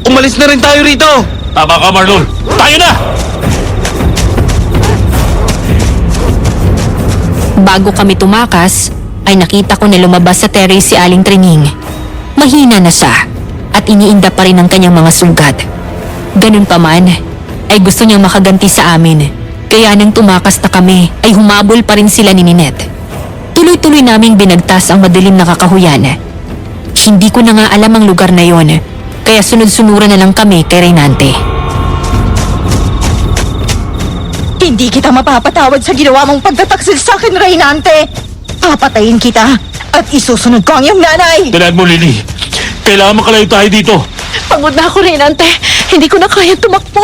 Umalis na rin tayo rito. Tama ka, Marlon. Tayo na! Bago kami tumakas, ay nakita ko na lumabas sa terrace si Aling Trining. Mahina na siya at iniinda pa rin ang kanyang mga sugat. Ganun pa man, ay gusto niyang makaganti sa amin. Kaya nang tumakas na kami, ay humabol pa rin sila ni Ninette. Tuloy-tuloy naming binagtas ang madilim na kakahuyan. Hindi ko na nga alam ang lugar na yon, kaya sunod-sunuran na lang kami kay Reynante. Hindi kita mapapatawad sa ginawa mong pagtataksil sa akin, Reynante. Papatayin kita at isusunod ko ang iyong nanay. Tandaan mo, Lily. Kailangan makalayo tayo dito. Pagod na ako, Reynante. Hindi ko na kaya tumakbo.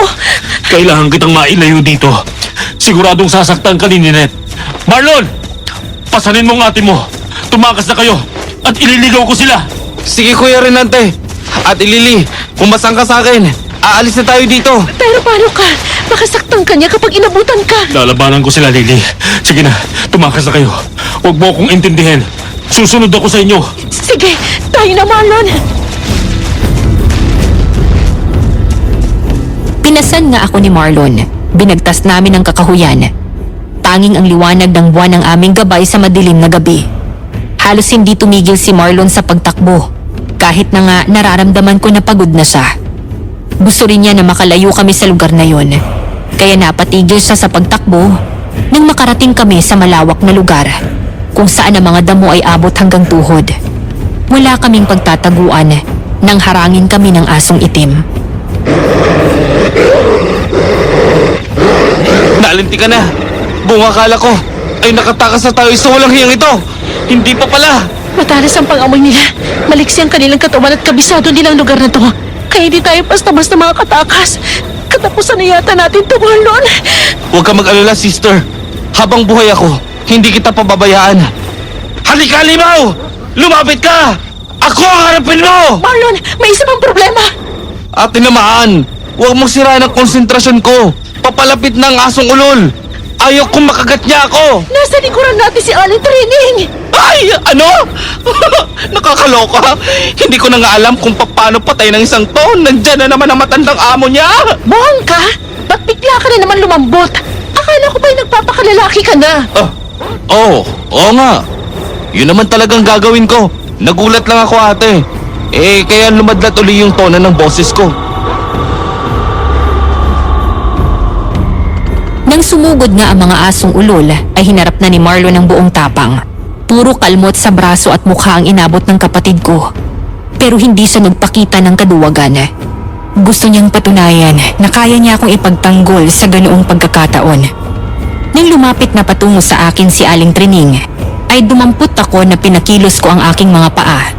Kailangan kitang mailayo dito. Siguradong sasaktan ka ni Ninette. Marlon! Pasanin mo ang ate mo. Tumakas na kayo at ililigaw ko sila. Sige, Kuya Renante. At Lily, pumasang ka sa akin. Aalis na tayo dito. Pero paano ka? Makasaktan ka niya kapag inabutan ka. Lalabanan ko sila, Lily. Sige na, tumakas na kayo. Huwag mo akong intindihin. Susunod ako sa inyo. Sige, tayo na, Marlon. Pinasan nga ako ni Marlon. Binagtas namin ang kakahuyan. Tanging ang liwanag ng buwan ang aming gabay sa madilim na gabi. Halos hindi tumigil si Marlon sa pagtakbo. Kahit na nga nararamdaman ko na pagod na siya. Gusto rin niya na makalayo kami sa lugar na yon. Kaya napatigil siya sa pagtakbo nang makarating kami sa malawak na lugar kung saan ang mga damo ay abot hanggang tuhod. Wala kaming pagtataguan nang harangin kami ng asong itim. Nalinti ka na. Buong akala ko ay nakatakas na tayo sa walang hiyang ito. Hindi pa pala. Matalas ang pang-amoy nila. Maliksi ang kanilang katawan at kabisado nilang lugar na to. Kaya hindi tayo basta-basta mga katakas. Katapusan na yata natin to, Marlon. Huwag ka mag-alala, sister. Habang buhay ako, hindi kita pababayaan. Halika, Limaw! Lumapit ka! Ako ang harapin mo! Marlon, may isa pang problema. Ate naman, huwag mong sirain ang konsentrasyon ko. Papalapit na ang asong ulol. Ayaw kong makagat niya ako. Nasa likuran natin si Aling Trining. Ay! Ano? Nakakaloka. Hindi ko na nga alam kung paano patay ng isang to. Nandyan na naman ang matandang amo niya. Buhang ka? Ba't bigla ka na naman lumambot? Akala ko ba'y nagpapakalalaki ka na? Oo nga. Yun naman talagang gagawin ko. Nagulat lang ako, ate. Kaya lumadlat uli yung tono ng boses ko. Nang sumugod nga ang mga asong ulol, ay hinarap na ni Marlon ang buong tapang. Puro kalmot sa braso at mukha ang inabot ng kapatid ko. Pero hindi siya nagpakita ng kaduwagan. Gusto niyang patunayan na kaya niya akong ipagtanggol sa ganoong pagkakataon. Nang lumapit na patungo sa akin si Aling Trining, ay dumampot ako na pinakilos ko ang aking mga paa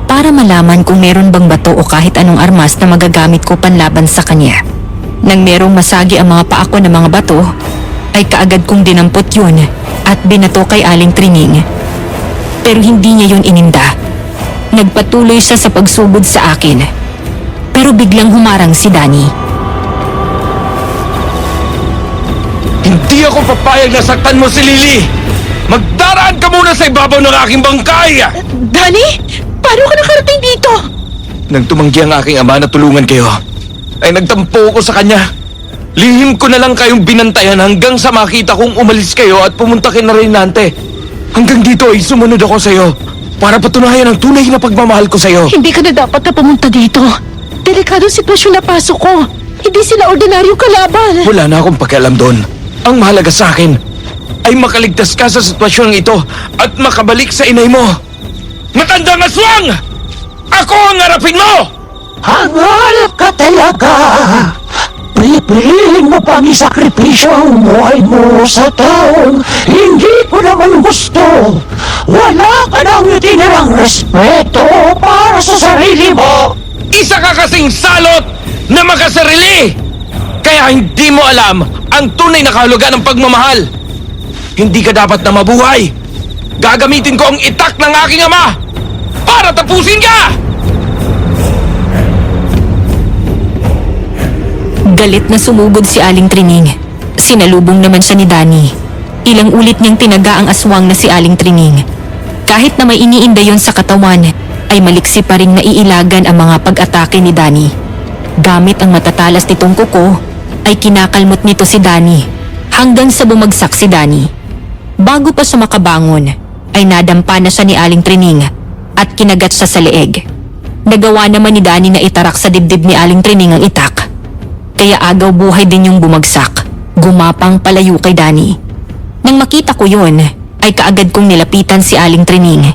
para malaman kung meron bang bato o kahit anong armas na magagamit ko panlaban sa kanya. Nang merong masagi ang mga paa ko ng mga bato, ay kaagad kong dinampot yun at binato kay Aling Trining. Pero hindi niya yun ininda. Nagpatuloy siya sa pagsugod sa akin. Pero biglang humarang si Danny. Hindi ako papayag na saktan mo si Lily! Magdaraan ka muna sa ibabaw ng aking bangkay! Danny? Paano ka nakarating dito? Nang tumanggi ang aking ama na tulungan kayo, ay nagtampo ko sa kanya. Lihim ko na lang kayong binantayan hanggang sa makita kong umalis kayo at pumunta kay Reynante. Hanggang dito ay sumunod ako sa iyo para patunayan ang tunay na pagmamahal ko sa iyo. Hindi ka na dapat na pumunta dito. Delikadong sitwasyon na pasok ko. Hindi sila ordinaryong kalaban. Wala na akong pakialam doon. Ang mahalaga sa akin ay makaligtas ka sa sitwasyong ito at makabalik sa inay mo. Matandang aswang! Ako ang harapin mo! Hangalap ka talaga. Pipiliin mo pang isakripisyo ang buhay mo sa taong hindi ko naman gusto. Wala ka nang itinirang respeto para sa sarili mo. Isa ka kasing salot na makasarili! Kaya hindi mo alam ang tunay na kahulugan ng pagmamahal. Hindi ka dapat na mabuhay. Gagamitin ko ang itak ng aking ama para tapusin ka! Galit na sumugod si Aling Trining. Sinalubong naman siya ni Danny. Ilang ulit niyang tinaga ang aswang na si Aling Trining. Kahit na may iniinda yon sa katawan, ay maliksi pa ring naiilagan ang mga pag-atake ni Danny. Gamit ang matatalas nitong kuko, ay kinakalmot nito si Danny hanggang sa bumagsak si Danny. Bago pa siya makabangon, ay nadampa na siya ni Aling Trining at kinagat siya sa leeg. Nagawa naman ni Danny na itarak sa dibdib ni Aling Trining ang itak. Kaya agaw buhay din yung bumagsak. Gumapang palayo kay Danny. Nang makita ko yun, ay kaagad kong nilapitan si Aling Trining.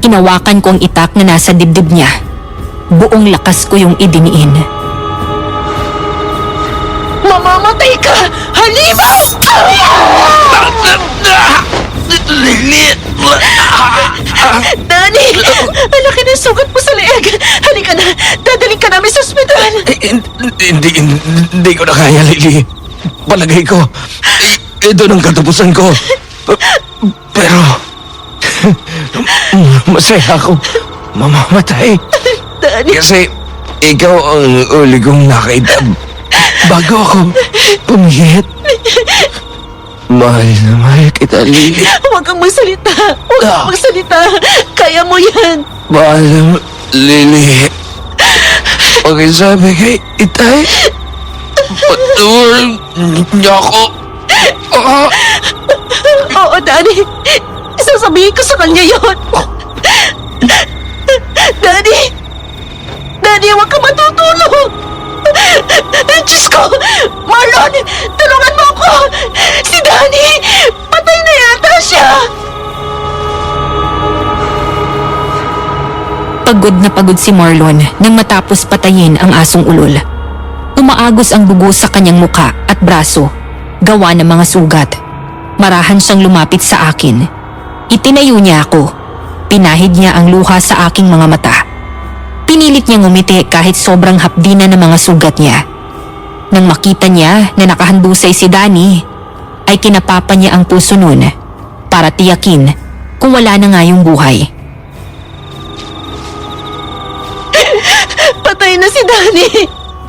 Hinawakan ko ang itak na nasa dibdib niya. Buong lakas ko yung idiniin. Mamamatay ka! Halimaw! Danny! Ang laki ng sugat mo sa leeg! Halika na! Dadaling ka namin sa ospital! Hindi ko na kaya, Lily. Palagay ko, ito ng katapusan ko. Pero, masaya ako mamamatay. Danny! Kasi, ikaw ang uli kong nakita bago ako pumihit. Mahal na mahal kita, Lily. Huwag kang magsalita! Huwag kang magsalita! Kaya mo yan! Mahal na, Lily. Pakisabi kay Itay, patuloy niya ako. Oo, Danny! Sasabihin ko sa kanya yon. Danny! Danny, huwag ka matutulog! Diyos ko! Marlon! Tulungan mo ako! Si Danny! Patay na yata siya! Pagod na pagod si Marlon nang matapos patayin ang asong ulol. Umaagos ang dugo sa kanyang muka at braso, gawa ng mga sugat. Marahan siyang lumapit sa akin. Itinayo niya ako. Pinahid niya ang luha sa aking mga mata. Pinilit niyang umiti kahit sobrang hapdi na ng mga sugat niya. Nang makita niya na nakahandusay si Danny, ay kinapapa niya ang puso nun para tiyakin kung wala na nga yung buhay. Patay na si Danny!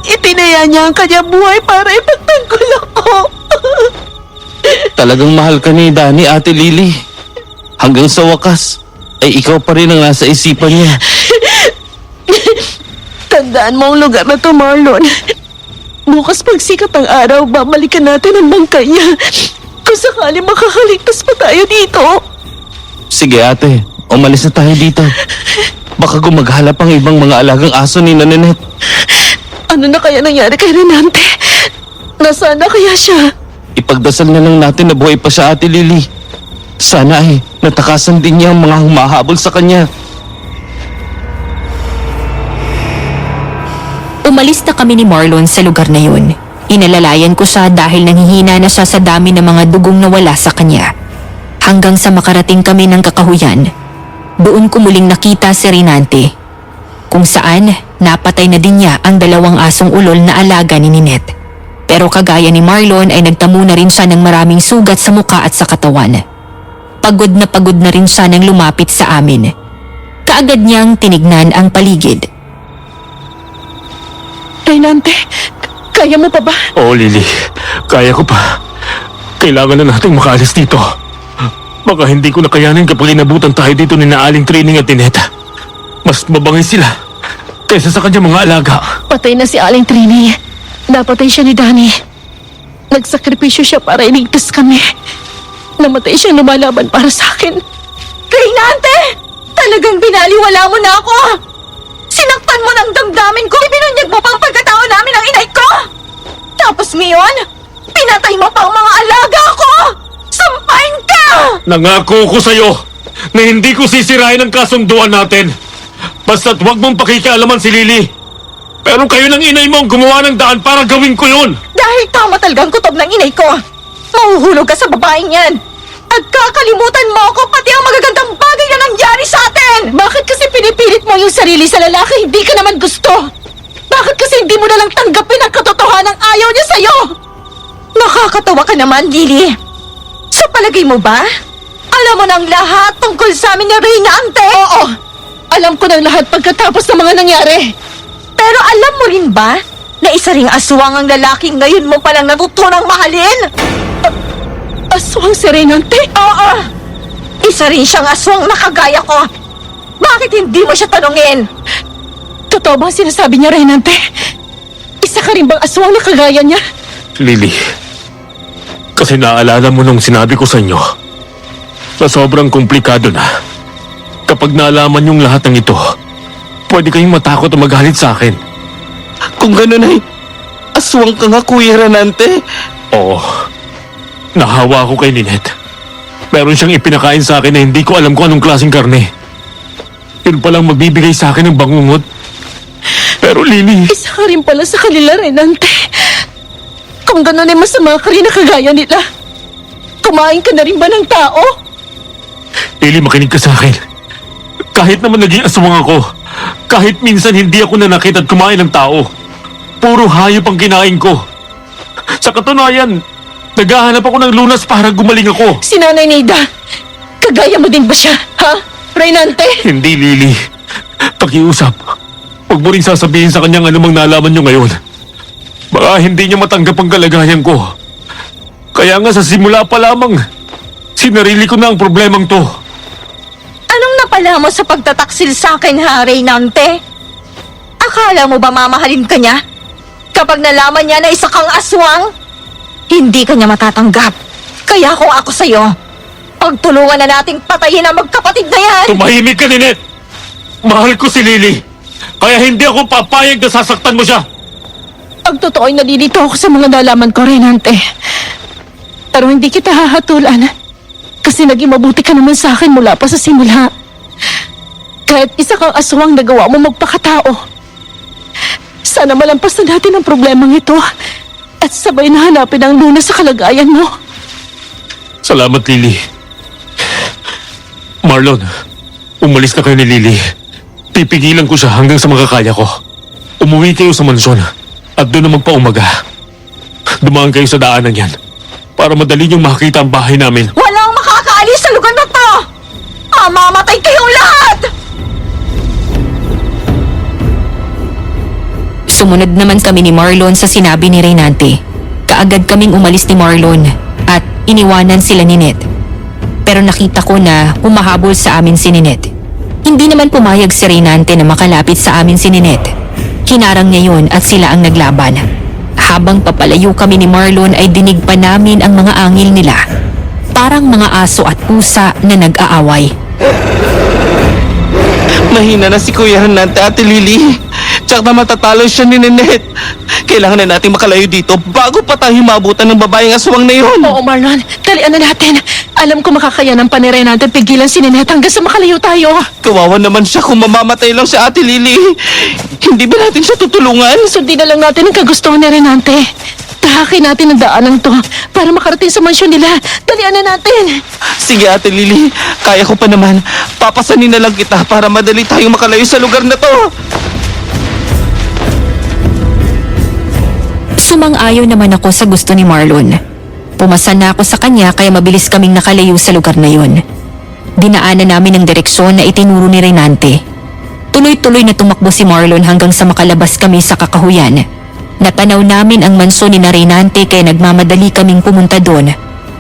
Itinaya niya ang kanyang buhay para ipagtanggol ako! Talagang mahal ka ni Danny, Ate Lily. Hanggang sa wakas, ay ikaw pa rin ang nasa isipan niya. Tandaan mo ang lugar na to, Marlon. Bukas pagsikat ang araw, babalikan natin ang bangkay niya. Kung sakali makakaligtas pa tayo dito. Sige ate, umalis na tayo dito. Baka gumaghalap ang ibang mga alagang aso ni Nanette. Ano na kaya nangyari kay Renante? Nasaan na kaya siya? Ipagdasal na lang natin na buhay pa siya, Ate Lily. Sana ay natakasan din niya ang mga humahabol sa kanya. Umalis na kami ni Marlon sa lugar na yun. Inalalayan ko siya dahil nanghihina na siya sa dami ng mga dugong nawala sa kanya. Hanggang sa makarating kami ng Kakahuyan, doon ko muling nakita si Renante. Kung saan, napatay na din niya ang 2 asong ulol na alaga ni Ninette. Pero kagaya ni Marlon ay nagtamo na rin siya ng maraming sugat sa muka at sa katawan. Pagod na rin siya nang lumapit sa amin. Kaagad niyang tinignan ang paligid. Renante, kaya mo pa ba? Oo, Lily. Kaya ko pa. Kailangan na nating makaalis dito. Baka hindi ko na kayanin kapag inabutan tayo dito ni Aling Trining at Ninette. Mas mabangis sila kaysa sa kanyang mga alaga. Patay na si Aling Trini. Napatay siya ni Danny. Nagsakripisyo siya para iligtas kami. Namatay siyang lumalaban para sa akin. Renante! Talagang binaliwala mo na ako! Sinaktan mo ng damdamin ko! Ibinunyag mo pa ang pagkatao namin ng inay ko! Tapos ngayon, pinatay mo pa ang mga alaga ko! Sampain ka! Nangako ko sa'yo na hindi ko sisirain ang kasunduan natin. Basta't huwag mong pakikialaman si Lily. Pero kayo ng inay mo ang gumawa ng daan para gawin ko yun. Dahil tama talagang kutob ng inay ko, mahuhulog ka sa babaeng yan. At kakalimutan mo ako pati ang magagandang bagay na nangyari sa atin! Bakit kasi pinipilit mo yung sarili sa lalaki hindi ka naman gusto? Bakit kasi hindi mo nalang tanggapin ang katotohanan ng ayaw niya sa'yo? Nakakatawa ka naman, Lily. Sa palagay mo ba? Alam mo ng lahat tungkol sa amin ni Reyna Ante? Oo, alam ko ng lahat pagkatapos ng mga nangyari. Pero alam mo rin ba na isa ring aswang ang lalaki ngayon mo palang natutunang mahalin? Aswang si Renante? Oo! Isa rin siyang aswang na kagaya ko. Bakit hindi mo siya tanungin? Totoo ba ang sinasabi niya, Renante? Isa ka rin bang aswang na kagaya niya? Lily, kasi naalala mo nung sinabi ko sa inyo Sa sobrang komplikado na, kapag nalaman yung lahat ng ito, pwede kayong matakot o magalit sa akin. Kung ganun ay, aswang ka nga, Kuya Renante. Oo, nahawa ako kay Ninette. Meron siyang ipinakain sa akin na hindi ko alam kung anong klaseng karne. Yun palang magbibigay sa akin ng bangungot. Pero Lily, Isa ka rin pala sa kanila, Renante. Kung gano'n ay masama ka rin na kagaya nila. Kumain ka na rin ba ng tao? Lily, makinig ka sa akin. Kahit naman naging aswang ako, kahit minsan hindi ako nanakit at kumain ng tao, puro hayop ang kinain ko. Sa katunayan, naghahanap ako ng lunas para gumaling ako. Si Nanay Nida, kagaya mo din ba siya, ha? Renante? Hindi, Lily. Pakiusap. Huwag mo rin sasabihin sa kanyang anumang nalaman niyo ngayon. Baka hindi niya matanggap ang kalagayan ko. Kaya nga sa simula pa lamang, sinarili ko na ang problemang to. Anong napala mo sa pagtataksil sa akin, ha, Reynante? Akala mo ba mamahalin ka niya? Kapag nalaman niya na isa kang aswang, hindi ka niya matatanggap. Kaya kung ako sa'yo, pagtulungan na nating patayin ang magkapatid na yan! Tumahimik ka, Ninette! Mahal ko si Lily. Kaya hindi ako papayag na sasaktan mo siya. Ang totoo ay nalilito ako sa mga nalaman ko, Renante. Pero hindi kita hahatulan. Kasi naging mabuti ka naman sa akin mula pa sa simula. Kahit isa kang aswang nagawa mo magpakatao. Sana malampasan natin ang problemang ito at sabay na hanapin ang lunas sa kalagayan mo. Salamat, Lily. Marlon, umalis na kayo ni Lily. Pipigilan ko siya hanggang sa makakaya ko. Umuwi kayo sa mansyon at doon na magpaumaga. Dumaan kayo sa daanan yan para madali niyong makita ang bahay namin. Walang makakaalis sa lugar na to! Mamamatay kayong lahat! Sumunod naman kami ni Marlon sa sinabi ni Reynante. Kaagad kaming umalis ni Marlon at iniwanan sila ni Ninette. Pero nakita ko na humahabol sa amin si Ninette. Hindi naman pumayag si Reynante na makalapit sa amin si Ninette. Hinarang niya yun at sila ang naglaban. Habang papalayo kami ni Marlon ay dinig pa namin ang mga angil nila. Parang mga aso at pusa na nag-aaway. Mahina na si Kuya Renante, Ate Lily. Tsak na matatalo siya ni Ninette. Kailangan na natin makalayo dito bago pa tayo mabutan ng babaeng aswang na yun. Oo, Marlon. Talian na natin. Alam ko makakayanan pa ni Renante at pigilan si Ninette hanggang sa makalayo tayo. Kawawa naman siya kung mamamatay lang si Ate Lily. Hindi ba natin siya tutulungan? Sundin na lang natin ang kagustuhan ni Renante. Tahakin natin ang daanang to para makarating sa mansyon nila. Talian na natin. Sige, Ate Lily. Kaya ko pa naman. Papasanin na lang kita para madali tayong makalayo sa lugar na to. Sumang-ayon naman ako sa gusto ni Marlon. Pumasan na ako sa kanya kaya mabilis kaming nakalayo sa lugar na yun. Dinaanan namin ang direksyon na itinuro ni Reynante. Tuloy-tuloy na tumakbo si Marlon hanggang sa makalabas kami sa kakahuyan. Natanaw namin ang mansyon ni Reynante kaya nagmamadali kaming pumunta doon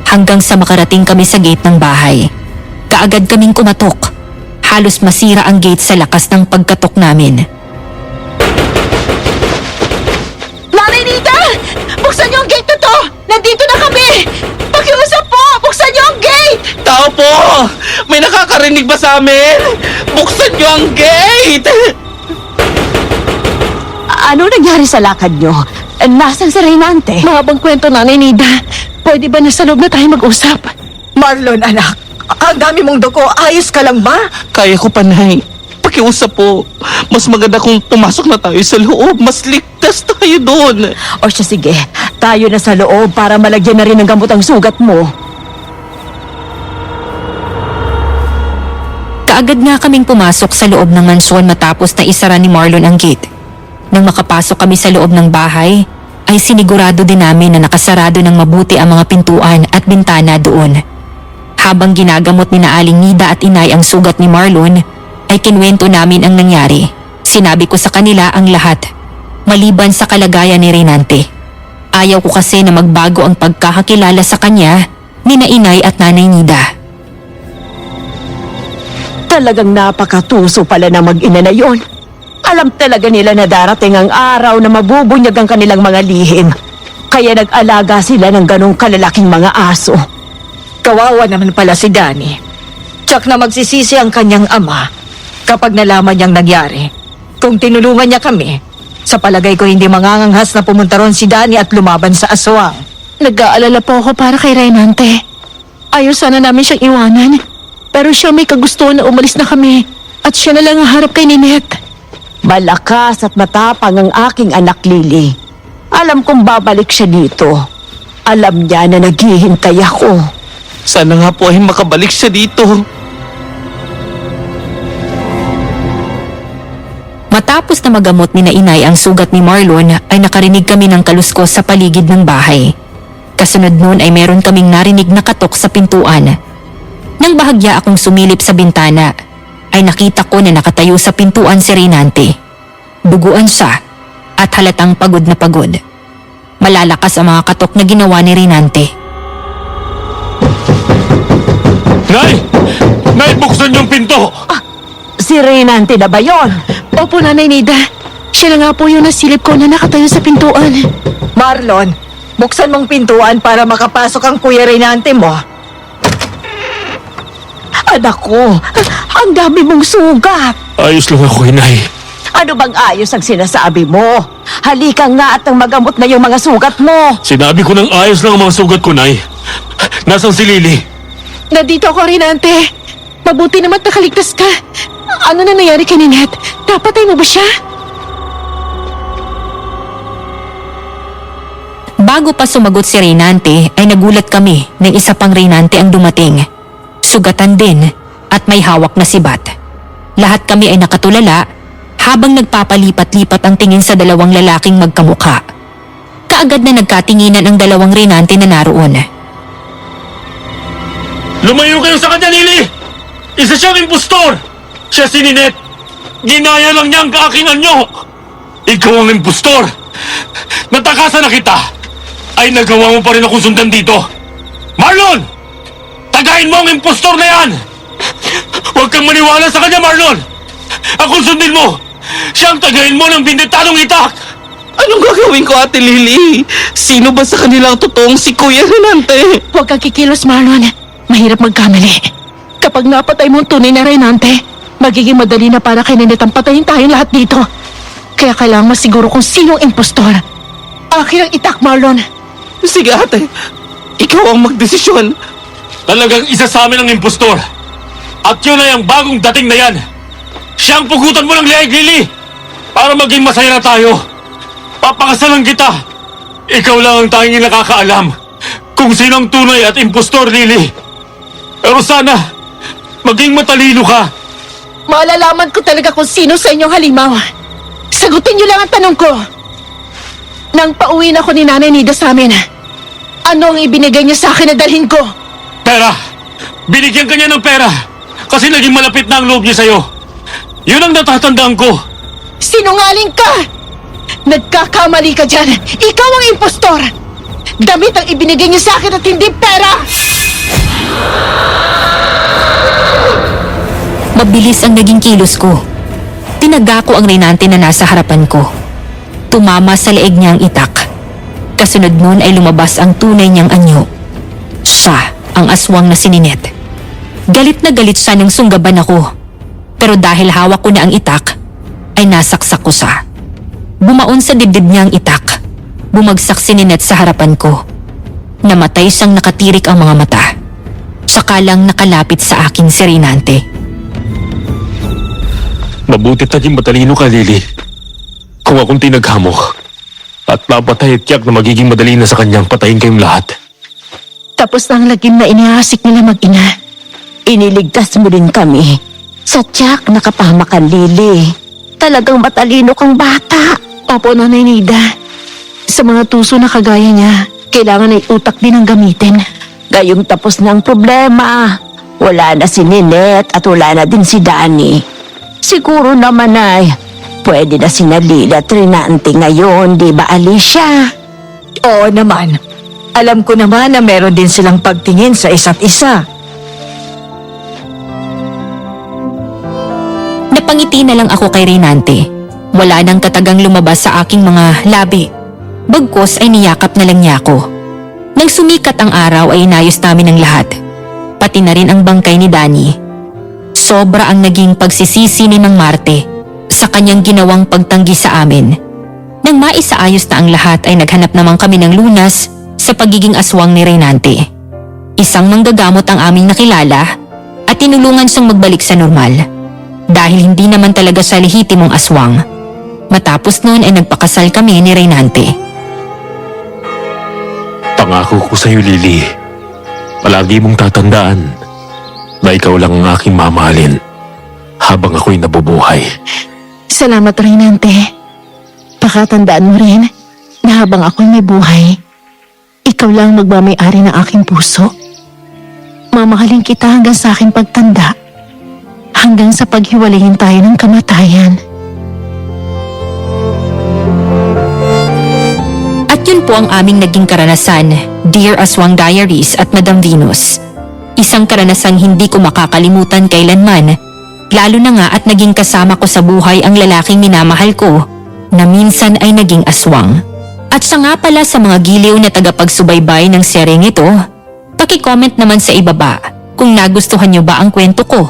hanggang sa makarating kami sa gate ng bahay. Kaagad kaming kumatok. Halos masira ang gate sa lakas ng pagkatok namin. Nanay Nida! Buksan niyo ang gate na to! Nandito na kami! Pakiusap po! Buksan niyo ang gate! Tao po! May nakakarinig ba sa amin? Buksan niyo ang gate! Ano nangyari sa lakad nyo? Nasaan si Reynante? Mahabang kwento, Nanay Nida. Pwede ba nasa loob na tayo mag-usap? Marlon, anak. Ang dami mong dugo. Ayos ka lang ba? Kaya ko, Panay. Pakiusap po. Mas maganda kung pumasok na tayo sa loob. Mas ligtas tayo doon. O siya, sige. Tayo na sa loob para malagyan na rin ng gamot ang sugat mo. Kaagad nga kaming pumasok sa loob ng mansyon matapos na isara ni Marlon ang gate. Nang makapasok kami sa loob ng bahay, ay sinigurado din namin na nakasarado ng mabuti ang mga pintuan at bintana doon. Habang ginagamot ni Aling Nida at Inay ang sugat ni Marlon, ay kinwento namin ang nangyari. Sinabi ko sa kanila ang lahat, maliban sa kalagayan ni Reynante. Ayaw ko kasi na magbago ang pagkakakilala sa kanya ni Inay at Nanay Nida. Talagang napakatuso pala na mag-ina na yon. Alam talaga nila na darating ang araw na mabubunyag ang kanilang mga lihim. Kaya nag-alaga sila ng ganong kalalaking mga aso. Kawawa naman pala si Danny. Tsak na magsisisi ang kanyang ama kapag nalaman niyang nangyari. Kung tinulungan niya kami, sa palagay ko hindi manganganghas na pumunta ron si Danny at lumaban sa aswang. Nag-aalala po ako para kay Raynante. Ayaw sana namin siyang iwanan. Pero siya may kagustuhan na umalis na kami. At siya na lang ang harap kay Ninette. Malakas at matapang ang aking anak Lily. Alam kong babalik siya dito. Alam niya na naghihintay ako. Sana nga po ay makabalik siya dito. Matapos na magamot ni na inay ang sugat ni Marlon ay nakarinig kami ng kaluskos sa paligid ng bahay. Kasunod nun ay meron kaming narinig na katok sa pintuan. Nang bahagya akong sumilip sa bintana, ay nakita ko na nakatayo sa pintuan si Raynante. Duguan siya at halatang pagod na pagod. Malalakas ang mga katok na ginawa ni Raynante. Nay! Nay, buksan yung pinto! Si Raynante na ba yun? Opo, Nanay Nida. Siya na nga po yung nasilip ko na nakatayo sa pintuan. Marlon, buksan mong pintuan para makapasok ang Kuya Raynante mo. Anak ko, ang dami mong sugat. Ayos lang ako, inay. Ano bang ayos ang sinasabi mo? Halika nga at ang magamot na yung mga sugat mo. Sinabi ko ng ayos lang ang mga sugat ko, Nay. Nasaan si Lily? Nandito ako, Raynante. Mabuti naman nakaligtas ka. Ano na nangyari kay Ninette? Napatay mo ba siya? Bago pa sumagot si Raynante ay nagulat kami na isa pang Raynante ang dumating. Sugatan din at may hawak na sibat. Lahat kami ay nakatulala habang nagpapalipat-lipat ang tingin sa dalawang lalaking magkamukha. Kaagad na nagkatinginan ang dalawang Raynante na naroon. Lumayo kayo sa kanya, Lily! Isa siyang impostor! Siya si Ninette! Ginaya lang niya ang aking anyo! Ikaw ang impostor! Natakasan na kita! Ay nagawa mo pa rin akong sundan dito! Marlon! Tagayin mo ang impostor na yan! Huwag kang maniwala sa kanya, Marlon! Ako sundin mo! Siya ang tagayin mo ng bindetadong itak! Anong gagawin ko, Ate Lily? Sino ba sa kanila ang totoong si Kuya Raynante? Huwag kang kikilos, Marlon. Mahirap magkamali. Kapag napatay mo ang tunay na Raynante, magiging madali na para kay Ninette ang patayin tayong lahat dito. Kaya kailangan masiguro kung sino ang impostor. Akin ang itak, Marlon. Sige, ate. Ikaw ang magdesisyon. Talagang isa sa amin ang impostor! At yun ay ang bagong dating na yan! Siya ang pugutan mo ng leeg, Lily! Para maging masaya na tayo! Papakasalan kita! Ikaw lang ang tanging nakakaalam kung sino ang tunay at impostor, Lily! Pero sana, maging matalino ka! Malalaman ko talaga kung sino sa inyong halimaw. Sagutin niyo lang ang tanong ko. Nang pauwi na ako ni Nanay Nida sa amin, ano ang ibinigay niya sa akin na dalhin ko? Pera! Binigyan ka niya ng pera! Kasi naging malapit na ang loob niya sa'yo! Yun ang natatandaan ko! Sinungaling ka! Nagkakamali ka dyan! Ikaw ang impostor! Damit ang ibinigay niya sa akin at hindi pera! Mabilis ang naging kilos ko. Tinaga ko ang Raynante na nasa harapan ko. Tumama sa leeg niya ang itak. Kasunod nun ay lumabas ang tunay niyang anyo. Siya ang aswang na si Ninette. Galit na galit siya nang sunggaban ako. Pero dahil hawak ko na ang itak, ay nasaksak ko siya. Bumaon sa dibdib niya ang itak. Bumagsak si Ninette sa harapan ko. Namatay siyang nakatirik ang mga mata. Tsaka lang nakalapit sa akin si Raynante. Mabutit naging matalino ka, Lily. Kung akong tinaghamok at napatay at tiyak na magiging madali na sa kanyang patayin kayong lahat. Tapos na ang lagim na inihasik nila mag-ina. Iniligtas mo din kami. Sa tiyak nakapahamakan, Lily. Talagang matalino kang bata. Opo, Nanay Nida. Sa mga tuso na kagaya niya, kailangan ay utak din ang gamitin. Gayong tapos na ang problema. Wala na si Ninette at wala na din si Danny. Siguro naman ay pwede na si Lily at Raynante ngayon, di ba, Alicia? Oo naman. Alam ko naman na meron din silang pagtingin sa isa't isa. Napangiti na lang ako kay Raynante. Wala nang katagang lumabas sa aking mga labi. Bagkos ay niyakap na lang niya ako. Nang sumikat ang araw ay inayos namin ang lahat. pati na rin ang bangkay ni Danny. Sobra ang naging pagsisisi ni Mang Marte sa kanyang ginawang pagtanggi sa amin. Nang maisaayos na ang lahat ay naghanap naman kami ng lunas sa pagiging aswang ni Reynante. Isang manggagamot ang aming nakilala at tinulungan siyang magbalik sa normal. Dahil hindi naman talaga siya lehitimong aswang. Matapos noon ay nagpakasal kami ni Reynante. Pangako ko sa'yo, Lily. Palagi mong tatandaan na ikaw lang ang aking mamahalin habang ako'y nabubuhay. Salamat, Reynante. Pakatandaan mo rin na habang ako'y may buhay, ikaw lang magmamay-ari ng aking puso. Mamahalin kita hanggang sa aking pagtanda, hanggang sa paghiwalayin tayo ng kamatayan. At yun po ang aming naging karanasan, Dear Aswang Diaries at Madam Venus. Isang karanasang hindi ko makakalimutan kailanman, lalo na nga at naging kasama ko sa buhay ang lalaking minamahal ko na minsan ay naging aswang. At siya nga pala sa mga giliw na tagapagsubaybay ng seryeng ito, paki-comment naman sa ibaba kung nagustuhan nyo ba ang kwento ko.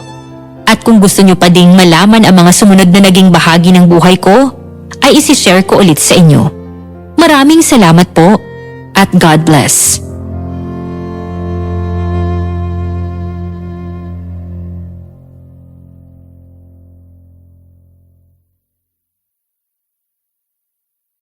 At kung gusto nyo pa ding malaman ang mga sumunod na naging bahagi ng buhay ko, ay isi-share ko ulit sa inyo. Maraming salamat po at God bless.